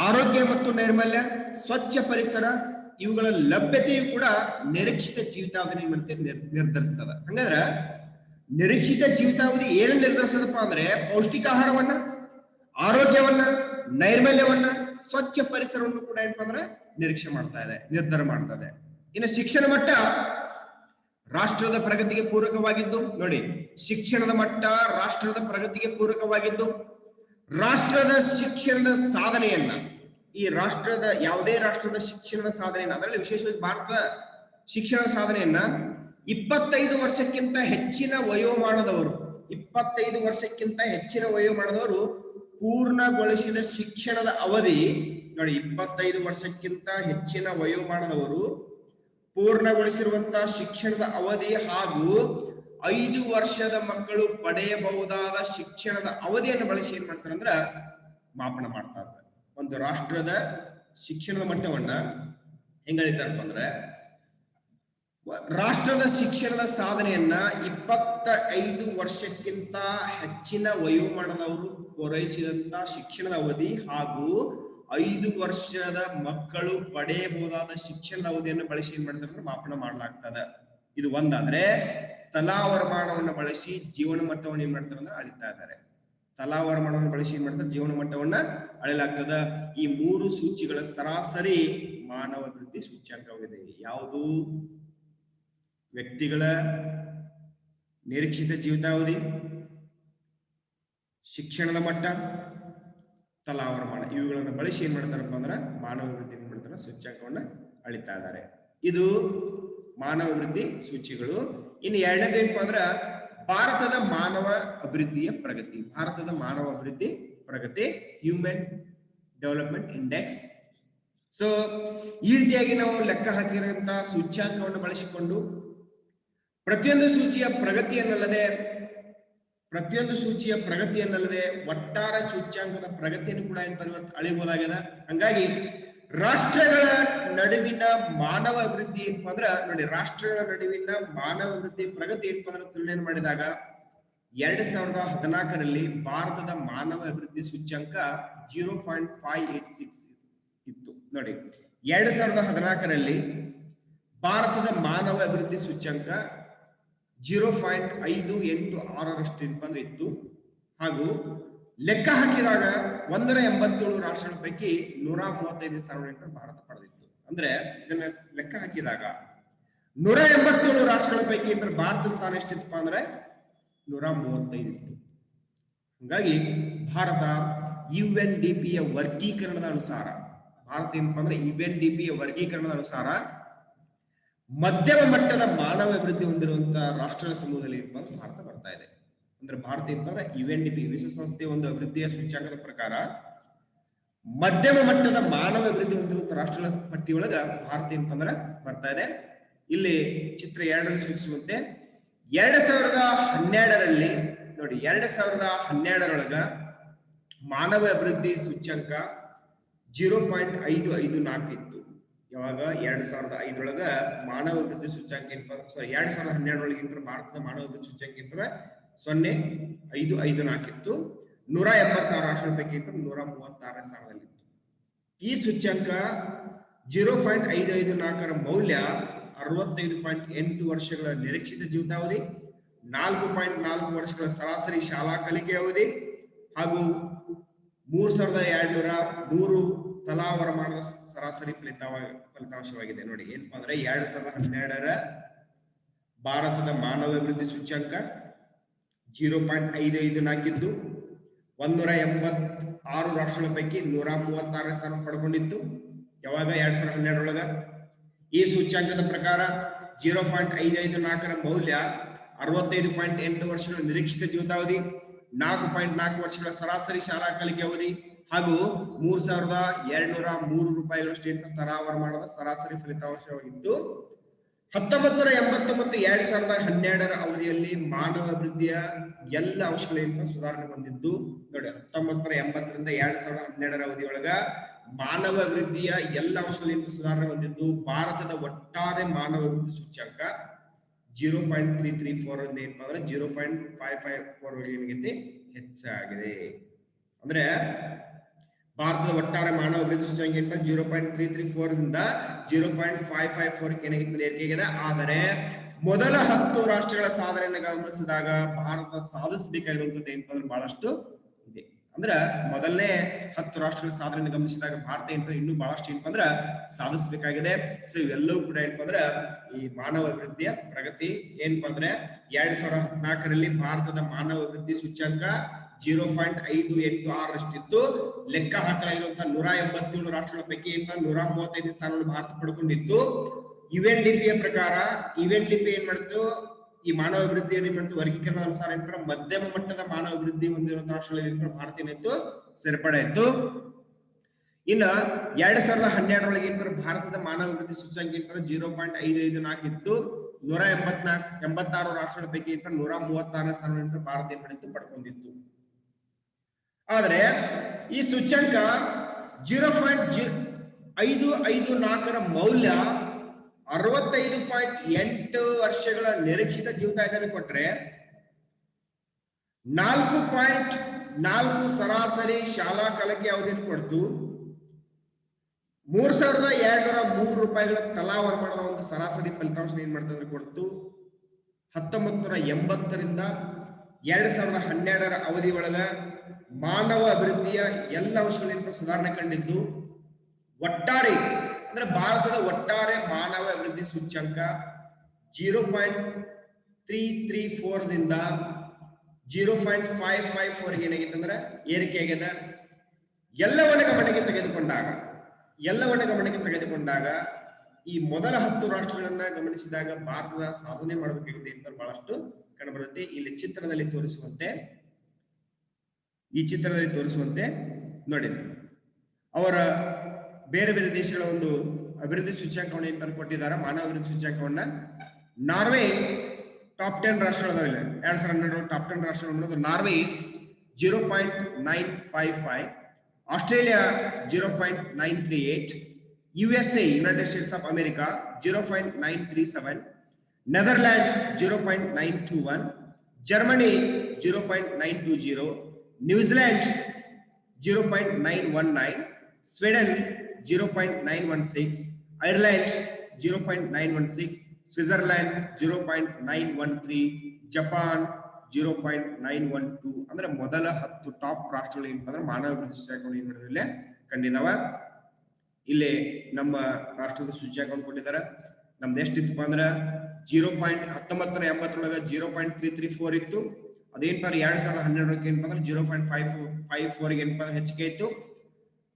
A: ಆರೋಗ್ಯ ಮತ್ತು ನೈರ್ಮಲ್ಯ, ಸ್ವಚ್ಛ ಪರಿಸರ ಇವುಗಳ ಲಭ್ಯತೆಯು ಕೂಡ ನಿರೀಕ್ಷಿತ ಜೀವಿತಾವಧಿ ನಿರ್ಧರಿಸ್ತದ. ಹಂಗಂದ್ರ ನಿರೀಕ್ಷಿತ ಜೀವಿತಾವಧಿ ಏನು ನಿರ್ಧರಿಸ್ತದಪ್ಪ ಅಂದ್ರೆ ಪೌಷ್ಟಿಕ ಆಹಾರವನ್ನ, ಆರೋಗ್ಯವನ್ನ, ನೈರ್ಮಲ್ಯವನ್ನ, ಸ್ವಚ್ಛ ಪರಿಸರವನ್ನು ಕೂಡ ಏನಪ್ಪಾ ಅಂದ್ರೆ ನಿರೀಕ್ಷೆ ಮಾಡ್ತಾ ಇದೆ, ನಿರ್ಧಾರ ಮಾಡ್ತಾ ಇದೆ. ಇನ್ನು ಶಿಕ್ಷಣ ಮಟ್ಟ ರಾಷ್ಟ್ರದ ಪ್ರಗತಿಗೆ ಪೂರಕವಾಗಿದ್ದು, ನೋಡಿ ಶಿಕ್ಷಣದ ಮಟ್ಟ ರಾಷ್ಟ್ರದ ಪ್ರಗತಿಗೆ ಪೂರಕವಾಗಿದ್ದು, ರಾಷ್ಟ್ರದ ಶಿಕ್ಷಣದ ಸಾಧನೆಯನ್ನ, ಈ ರಾಷ್ಟ್ರದ ಯಾವುದೇ ರಾಷ್ಟ್ರದ ಶಿಕ್ಷಣದ ಸಾಧನೆಯನ್ನ, ಅದರಲ್ಲಿ ವಿಶೇಷವಾಗಿ ಭಾರತದ ಶಿಕ್ಷಣದ ಸಾಧನೆಯನ್ನ 25 ವರ್ಷಕ್ಕಿಂತ ಹೆಚ್ಚಿನ ವಯೋಮಾನದವರು, 25 ವರ್ಷಕ್ಕಿಂತ ಹೆಚ್ಚಿನ ವಯೋಮಾನದವರು ಪೂರ್ಣಗೊಳಿಸಿದ ಶಿಕ್ಷಣದ ಅವಧಿ, ನೋಡಿ 25 ವರ್ಷಕ್ಕಿಂತ ಹೆಚ್ಚಿನ ವಯೋಮಾನದವರು ಪೂರ್ಣಗೊಳಿಸಿರುವಂತಹ ಶಿಕ್ಷಣದ ಅವಧಿ ಹಾಗೂ 5 ವರ್ಷದ ಮಕ್ಕಳು ಪಡೆಯಬಹುದಾದ ಶಿಕ್ಷಣದ ಅವಧಿಯನ್ನು ಬಳಸಿ ಏನ್ ಮಾಡ್ತಾರೆ ಅಂದ್ರ ಮಾಪನ ಮಾಡ್ತಾ ಇದ್ದಾರೆ. ಒಂದು ರಾಷ್ಟ್ರದ ಶಿಕ್ಷಣದ ಮಟ್ಟವನ್ನ ಹೆಂಗ್ ಹೇಳಿತಾರಪ್ಪ ಅಂದ್ರೆ ರಾಷ್ಟ್ರದ ಶಿಕ್ಷಣದ ಸಾಧನೆಯನ್ನ 25 ವರ್ಷಕ್ಕಿಂತ ಹೆಚ್ಚಿನ ವಯೋಮಾನದವರು ಪೂರೈಸಿದಂತ ಶಿಕ್ಷಣದ ಅವಧಿ ಹಾಗೂ 5 ವರ್ಷದ ಮಕ್ಕಳು ಪಡೆಯಬಹುದಾದ ಶಿಕ್ಷಣದ ಅವಧಿಯನ್ನು ಬಳಸಿ ಏನ್ ಮಾಡ್ತಾರೆ ಮಾಪನ ಮಾಡಲಾಗ್ತದೆ. ಇದು ಒಂದಾದ್ರೆ ತಲಾವರ್ಮಾನವನ್ನು ಬಳಸಿ ಜೀವನ ಮಟ್ಟವನ್ನು ಏನ್ ಮಾಡ್ತಾರೆ ಅಂದ್ರೆ ಅಳಿತಾ ಇದ್ದಾರೆ. ತಲಾವರ್ಮಾನವನ್ನು ಬಳಸಿ ಏನ್ ಮಾಡ್ತಾರೆ ಜೀವನ ಮಟ್ಟವನ್ನ ಅಳೆಯಲಾಗ್ತದ. ಈ 3 ಸೂಚಿಗಳ ಸರಾಸರಿ ಮಾನವ ಅಭಿವೃದ್ಧಿ ಸೂಚ್ಯಾಂಕವಾಗಿದೆ. ಯಾವುದು? ವ್ಯಕ್ತಿಗಳ ನಿರೀಕ್ಷಿತ ಜೀವಿತಾವಧಿ, ಶಿಕ್ಷಣದ ಮಟ್ಟ, ತಲಾವರ್ಮಾನ ಇವುಗಳನ್ನು ಬಳಸಿ ಏನ್ ಮಾಡ್ತಾರಪ್ಪ ಅಂದ್ರೆ ಮಾನವ ಅಭಿವೃದ್ಧಿ ಏನ್ ಮಾಡ್ತಾರೆ ಸೂಚ್ಯಾಂಕವನ್ನ ಅಳಿತಾ ಇದ್ದಾರೆ. ಇದು ಮಾನವ ಅಭಿವೃದ್ಧಿ ಸೂಚಿಗಳು. ಇನ್ನು ಎರಡನೇದು ಏನಪ್ಪಾ ಅಂದ್ರ ಭಾರತದ ಮಾನವ ಅಭಿವೃದ್ಧಿಯ ಪ್ರಗತಿ. ಭಾರತದ ಮಾನವ ಅಭಿವೃದ್ಧಿ ಪ್ರಗತಿ, ಹ್ಯೂಮನ್ ಡೆವಲಪ್ಮೆಂಟ್ ಇಂಡೆಕ್ಸ್. ಸೊ ಈ ರೀತಿಯಾಗಿ ನಾವು ಲೆಕ್ಕ ಹಾಕಿರುವಂತಹ ಸೂಚ್ಯಾಂಕವನ್ನು ಬಳಸಿಕೊಂಡು ಪ್ರತಿಯೊಂದು ಸೂಚಿಯ ಪ್ರಗತಿಯನ್ನಲ್ಲದೆ ಒಟ್ಟಾರೆ ಸೂಚ್ಯಾಂಕದ ಪ್ರಗತಿಯನ್ನು ಕೂಡ ಅಳಿಬಹುದಾಗಿದೆ. ಹಂಗಾಗಿ ರಾಷ್ಟ್ರಗಳ ನಡುವಿನ ಮಾನವ ಅಭಿವೃದ್ಧಿ ಏನಪ್ಪಾ ಅಂದ್ರ ನೋಡಿ, ರಾಷ್ಟ್ರಗಳ ನಡುವಿನ ಮಾನವ ಅಭಿವೃದ್ಧಿ ಪ್ರಗತಿ ಏನಪ್ಪಾ ಅಂದ್ರೆ ತುಲನೆ ಮಾಡಿದಾಗ 2014ರಲ್ಲಿ ಭಾರತದ ಮಾನವ ಅಭಿವೃದ್ಧಿ ಸೂಚ್ಯಾಂಕ 0.586 ಇತ್ತು. ನೋಡಿ 2014ರಲ್ಲಿ ಭಾರತದ ಮಾನವ ಅಭಿವೃದ್ಧಿ ಸೂಚ್ಯಂಕ 0.586 ಇತ್ತು. ಹಾಗೂ ಲೆಕ್ಕ ಹಾಕಿದಾಗ 187 ರಾಷ್ಟ್ರಗಳ ಪೈಕಿ 135 ಸ್ಥಾನಗಳನ್ನು ಭಾರತ ಪಡೆದಿತ್ತು. ಅಂದ್ರೆ ಇದನ್ನ ಲೆಕ್ಕ ಹಾಕಿದಾಗ 187 ರಾಷ್ಟ್ರಗಳ ಪೈಕಿ ಭಾರತ ಸ್ಥಾನ ಎಷ್ಟಿತ್ತಪ್ಪ ಅಂದ್ರೆ 135 ಇತ್ತು. ಹಾಗಾಗಿ ಭಾರತ UNDP ಯ ವರ್ಗೀಕರಣದ ಅನುಸಾರ ಭಾರತ ಏನಪ್ಪಾ ಅಂದ್ರೆ UNDP ಯ ವರ್ಗೀಕರಣದ ಅನುಸಾರ ಮಧ್ಯಮ ಮಟ್ಟದ ಮಾನವ ಅಭಿವೃದ್ಧಿ ಹೊಂದಿರುವಂತಹ ರಾಷ್ಟ್ರಗಳ ಸಮೂಹದಲ್ಲಿ ಏನಪ್ಪಾ ಭಾರತ ಬರ್ತಾ ಇದೆ. ಅಂದ್ರೆ ಭಾರತ ಏನಪ್ಪಾ ಅಂದ್ರೆ UNDP ವಿಶ್ವಸಂಸ್ಥೆಯ ಒಂದು ಅಭಿವೃದ್ಧಿಯ ಸೂಚ್ಯಂಕದ ಪ್ರಕಾರ ಮಧ್ಯಮ ಮಟ್ಟದ ಮಾನವ ಅಭಿವೃದ್ಧಿ ಹೊಂದಿರುವಂತಹ ರಾಷ್ಟ್ರಗಳ ಪಟ್ಟಿಯೊಳಗ ಭಾರತ ಏನಪ್ಪಾ ಅಂದ್ರೆ ಬರ್ತಾ ಇದೆ. ಇಲ್ಲಿ ಚಿತ್ರ 2ರಲ್ಲಿ ಸೂಚಿಸುವಂತೆ 2012ರಲ್ಲಿ ನೋಡಿ 2012ರೊಳಗ ಮಾನವ ಅಭಿವೃದ್ಧಿ ಸೂಚ್ಯಂಕ 0.554 ಇತ್ತು. ಯಾವಾಗ 2005ರೊಳಗ ಮಾನವ ಅಭಿವೃದ್ಧಿ ಸೂಚ್ಯಂಕ 2012ರೊಳಗೆ ಭಾರತದ ಮಾನವ ಅಭಿವೃದ್ಧಿ ಸೂಚ್ಯಂಕ 0.554 ಇತ್ತು. 186 ರಾಷ್ಟ್ರಗಳ ಪೈಕಿ 136ನೇ ಸ್ಥಾನದಲ್ಲಿತ್ತು. ಈ ಸೂಚ್ಯಂಕ 0.554ರ ಮೌಲ್ಯ 65.8 ವರ್ಷಗಳ ನಿರೀಕ್ಷಿತ ಜೀವಿತಾವಧಿ, 4.4 ವರ್ಷಗಳ ಸರಾಸರಿ ಶಾಲಾ ಕಲಿಕೆ ಅವಧಿ ಹಾಗೂ 3203 ತಲಾವರಮಾನದ ಸರಾಸರಿ ಫಲಿತಾಂಶವಾಗಿದೆ. ನೋಡಿ ಏನಪ್ಪಾ ಅಂದ್ರೆ 2012ರ ಭಾರತದ ಮಾನವ ಅಭಿವೃದ್ಧಿ ಸೂಚ್ಯಂಕ 0.554 ಇದ್ದು 186 ರಾಷ್ಟ್ರಗಳ ಪೈಕಿ 136ನೇ ಸ್ಥಾನ ಪಡ್ಕೊಂಡಿತ್ತು. ಯಾವಾಗ 2012ರೊಳಗ ಈ ಸೂಚ್ಯಂಕದ ಪ್ರಕಾರ 0.554ರ ಮೌಲ್ಯ 65.8 ವರ್ಷಗಳ ನಿರೀಕ್ಷಿತ ಜೀವಿತಾವಧಿ, 4.4 ವರ್ಷಗಳ ಸರಾಸರಿ ಶಾಲಾ ಕಲಿಕೆ ಅವಧಿ ಹಾಗೂ 3203 ರೂಪಾಯಿಗಳಷ್ಟು ತಲಾವರಮಾನದ ಸರಾಸರಿ ಫಲಿತಾಂಶವಾಗಿದ್ದು 1989 ಮತ್ತು 2012ರ ಅವಧಿಯಲ್ಲಿ ಮಾನವ ಅಭಿವೃದ್ಧಿಯ ಎಲ್ಲ ಅಂಶಗಳಿಂದ ಸುಧಾರಣೆ ಹೊಂದಿದ್ದು. ನೋಡಿ 1980ರಿಂದ 2012ರ ಅವಧಿಯೊಳಗ ಮಾನವ ಅಭಿವೃದ್ಧಿಯ ಎಲ್ಲ ಅಂಶಗಳಿಂದ ಸುಧಾರಣೆ ಹೊಂದಿದ್ದು ಭಾರತದ ಒಟ್ಟಾರೆ ಮಾನವ ಅಭಿವೃದ್ಧಿ ಸೂಚ್ಯಂಕ 0.334 ಏನಪ್ಪಾ ಅಂದ್ರೆ 0.554 ಹೆಚ್ಚಾಗಿದೆ. ಅಂದ್ರೆ ಭಾರತದ ಒಟ್ಟಾರೆ ಮಾನವ ಅಭಿವೃದ್ಧಿ ಸೂಚ್ಯಂಕ 0.334ರಿಂದ 0.554 ಏರಿಕೆಯಾಗಿದೆ. ಆದರೆ ಮೊದಲ 10 ರಾಷ್ಟ್ರಗಳ ಸಾಧನೆಯನ್ನು ಗಮನಿಸಿದಾಗ ಭಾರತ ಸಾಧಿಸಬೇಕಾಗಿರುವಂತದ್ದು ಏನಪ್ಪಾ ಅಂದ್ರೆ ಬಹಳಷ್ಟು ಇದೆ. ಅಂದ್ರೆ ಮೊದಲನೇ 10 ರಾಷ್ಟ್ರಗಳ ಸಾಧನೆಯನ್ನು ಗಮನಿಸಿದಾಗ ಭಾರತ ಏನಪ್ಪ ಇನ್ನೂ ಬಹಳಷ್ಟು ಏನಪ್ಪಾ ಅಂದ್ರೆ ಸಾಧಿಸಬೇಕಾಗಿದೆ. ಸೊ ಇವೆಲ್ಲವೂ ಕೂಡ ಏನಪ್ಪಾ ಅಂದ್ರೆ ಈ ಮಾನವ ಅಭಿವೃದ್ಧಿಯ ಪ್ರಗತಿ ಏನಪ್ಪಾ ಅಂದ್ರೆ 2014ರಲ್ಲಿ ಭಾರತದ ಮಾನವ ಅಭಿವೃದ್ಧಿ ಸೂಚ್ಯಂಕ 0.586 ಅಷ್ಟಿತ್ತು. ಲೆಕ್ಕ ಹಾಕಲಾಗಿರುವಂತಹ 187 ರಾಷ್ಟ್ರಗಳ ಪೈಕಿ 135 ಸ್ಥಾನವನ್ನು ಭಾರತ ಪಡ್ಕೊಂಡಿತ್ತು. UNDP ಯ ಪ್ರಕಾರ UNDP ಏನ್ ಮಾಡ್ತು, ಈ ಮಾನವ ಅಭಿವೃದ್ಧಿಯನ್ನು ಮಾಡ್ತು ವರ್ಗೀಕರಣ ಅನುಸಾರ ಮಧ್ಯಮ ಮಟ್ಟದ ಮಾನವ ಅಭಿವೃದ್ಧಿ ಹೊಂದಿರುವಂತಹ ರಾಷ್ಟ್ರಗಳಲ್ಲಿ ಭಾರತ ಏನಾಯ್ತು ಸೇರ್ಪಡೆ ಆಯ್ತು. ಇನ್ನ 2012ರೊಳಗೆ ಭಾರತದ ಮಾನವ ಅಭಿವೃದ್ಧಿ ಸೂಚ್ಯಂಕ 0.554 ಇತ್ತು. 186 ರಾಷ್ಟ್ರಗಳ ಪೈಕಿ 136ನೇ ಸ್ಥಾನವನ್ನು ಭಾರತ ಏನ್ ಮಾಡಿತ್ತು ಪಡ್ಕೊಂಡಿತ್ತು. ಆದ್ರೆ ಈ ಸೂಚ್ಯಂಕ 0.554ರ ಮೌಲ್ಯ 65.8 ವರ್ಷಗಳ ನಿರೀಕ್ಷಿತ ಜೀವಿತಾವಧಿಯನ್ನು ಕೊಟ್ರೆ 4.4 ಸರಾಸರಿ ಶಾಲಾ ಕಲಿಕೆ ಅವಧಿಯನ್ನು ಕೊಡ್ತು. 3203 ರೂಪಾಯಿಗಳ ತಲಾವರಮಾನದ ಒಂದು ಸರಾಸರಿ ಫಲಿತಾಂಶ ಏನ್ ಮಾಡ್ತಂದ್ರೆ ಕೊಡ್ತು. 1980ರಿಂದ 2012ರ ಅವಧಿ ಒಳಗ ಮಾನವ ಅಭಿವೃದ್ಧಿಯ ಎಲ್ಲ ಅಂಶಗಳಿಂದ ಸುಧಾರಣೆ ಕಂಡಿದ್ದು. ಒಟ್ಟಾರೆ ಅಂದ್ರೆ ಭಾರತದ ಒಟ್ಟಾರೆ ಮಾನವ ಅಭಿವೃದ್ಧಿ ಸೂಚ್ಯಂಕ 0.334ದಿಂದ 0.554 ಏನಾಗಿತ್ತು ಅಂದ್ರೆ ಏರಿಕೆ ಆಗಿದೆ. ಎಲ್ಲವನ್ನ ಗಮನಕ್ಕೆ ತೆಗೆದುಕೊಂಡಾಗ ಈ ಮೊದಲ 10 ರಾಷ್ಟ್ರಗಳನ್ನ ಗಮನಿಸಿದಾಗ ಭಾರತದ ಸಾಧನೆ ಮಾಡಬೇಕಾಗಿದೆ ಅಂತ ಬಹಳಷ್ಟು ಕಂಡುಬರುತ್ತೆ. ಇಲ್ಲಿ ಚಿತ್ರದಲ್ಲಿ ತೋರಿಸುವಂತೆ ನೋಡಿ ಅವರ ಬೇರೆ ಬೇರೆ ದೇಶಗಳ ಒಂದು ಅಭಿವೃದ್ಧಿ ಸೂಚ್ಯಂಕವನ್ನು ಏನ್ ಕೊಟ್ಟಿದ್ದಾರೆ. ಮಾನವ ಅಭಿವೃದ್ಧಿ ಸೂಚ್ಯಂಕವನ್ನ ನಾರ್ವೆ ಟಾಪ್ 10 ರಾಷ್ಟ್ರಗಳದಾವಿಲ್ಲ 2012 ಟಾಪ್ 10 ರಾಷ್ಟ್ರಗಳು. Norway 0.955, Australia 0.938, USA United States of America 0.937, Netherland 0.921, Germany 0.920, New Zealand 0.919, Sweden 0.916, Ireland 0.916, Switzerland 0.913, Japan 0.912. ಅಂದ್ರೆ ಮೊದಲ 10 ಟಾಪ್ ರಾಷ್ಟ್ರಗಳು ಏನಪ್ಪ ಅಂದ್ರೆ ಮಾನವ ಅಭಿವೃದ್ಧಿ ಸೂಚ್ಯಂಕವನ್ನು ಏನ್ ಮಾಡಿದ್ರು ಇಲ್ಲೇ ಕಂಡಿದಾವ. ಇಲ್ಲಿ ನಮ್ಮ ರಾಷ್ಟ್ರದ ಸೂಚ್ಯಂಕವನ್ನು ಕೊಟ್ಟಿದ್ದಾರೆ. ನಮ್ದು ಎಷ್ಟಿತ್ತಪ್ಪ ಅಂದ್ರ 1980 0.334 ಇತ್ತು. ಅದೇನಪ್ಪ 2012 ಏನಪ್ಪ ಅಂದ್ರೆ 0.54 ಏನಪ್ಪ ಅಂದ್ರೆ ಹೆಚ್ಚಿಗೆ ಇತ್ತು.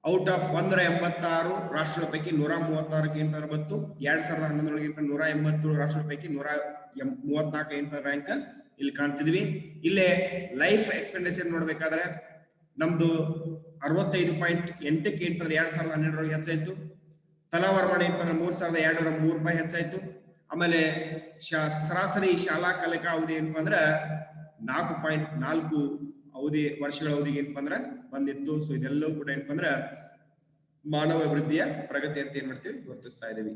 A: ಔಟ್ ಆಫ್ 186 ರಾಷ್ಟ್ರಗಳ ಪೈಕಿ 136 ಏನಪ್ಪ ಬಂತು. 2011 ಏನಪ್ಪ 187 ರಾಷ್ಟ್ರಗಳ ಪೈಕಿ 134 ಏನಪ್ಪ ರ್ಯಾಂಕ್ ಇಲ್ಲಿ ಕಾಣ್ತಿದ್ವಿ. ಇಲ್ಲೇ ಲೈಫ್ ಎಕ್ಸ್ಪೆಂಡಿಚರ್ ನೋಡ್ಬೇಕಾದ್ರೆ ನಮ್ದು 65.8 ಏನಪ್ಪ 2012 ಹೆಚ್ಚಾಯ್ತು. ತಲಾ ವರಮಾನ ಏನಪ್ಪ ಅಂದ್ರೆ 3203 ರೂಪಾಯಿ ಹೆಚ್ಚಾಯ್ತು. ಆಮೇಲೆ ಸರಾಸರಿ ಶಾಲಾ ಕಲಿಕಾ ಅವಧಿ ಏನಪ್ಪ ಅಂದ್ರೆ 4.4 ವರ್ಷಗಳ ಅವಧಿಗೆ ಏನಪ್ಪ ಅಂದ್ರೆ ಬಂದಿತ್ತು. ಸೊ ಇದೆಲ್ಲವೂ ಕೂಡ ಏನಪ್ಪ ಅಂದ್ರೆ ಮಾನವ ಅಭಿವೃದ್ಧಿಯ ಪ್ರಗತಿ ಅಂತ ಏನ್ ಮಾಡ್ತೀವಿ ಗುರುತಿಸ್ತಾ ಇದೀವಿ.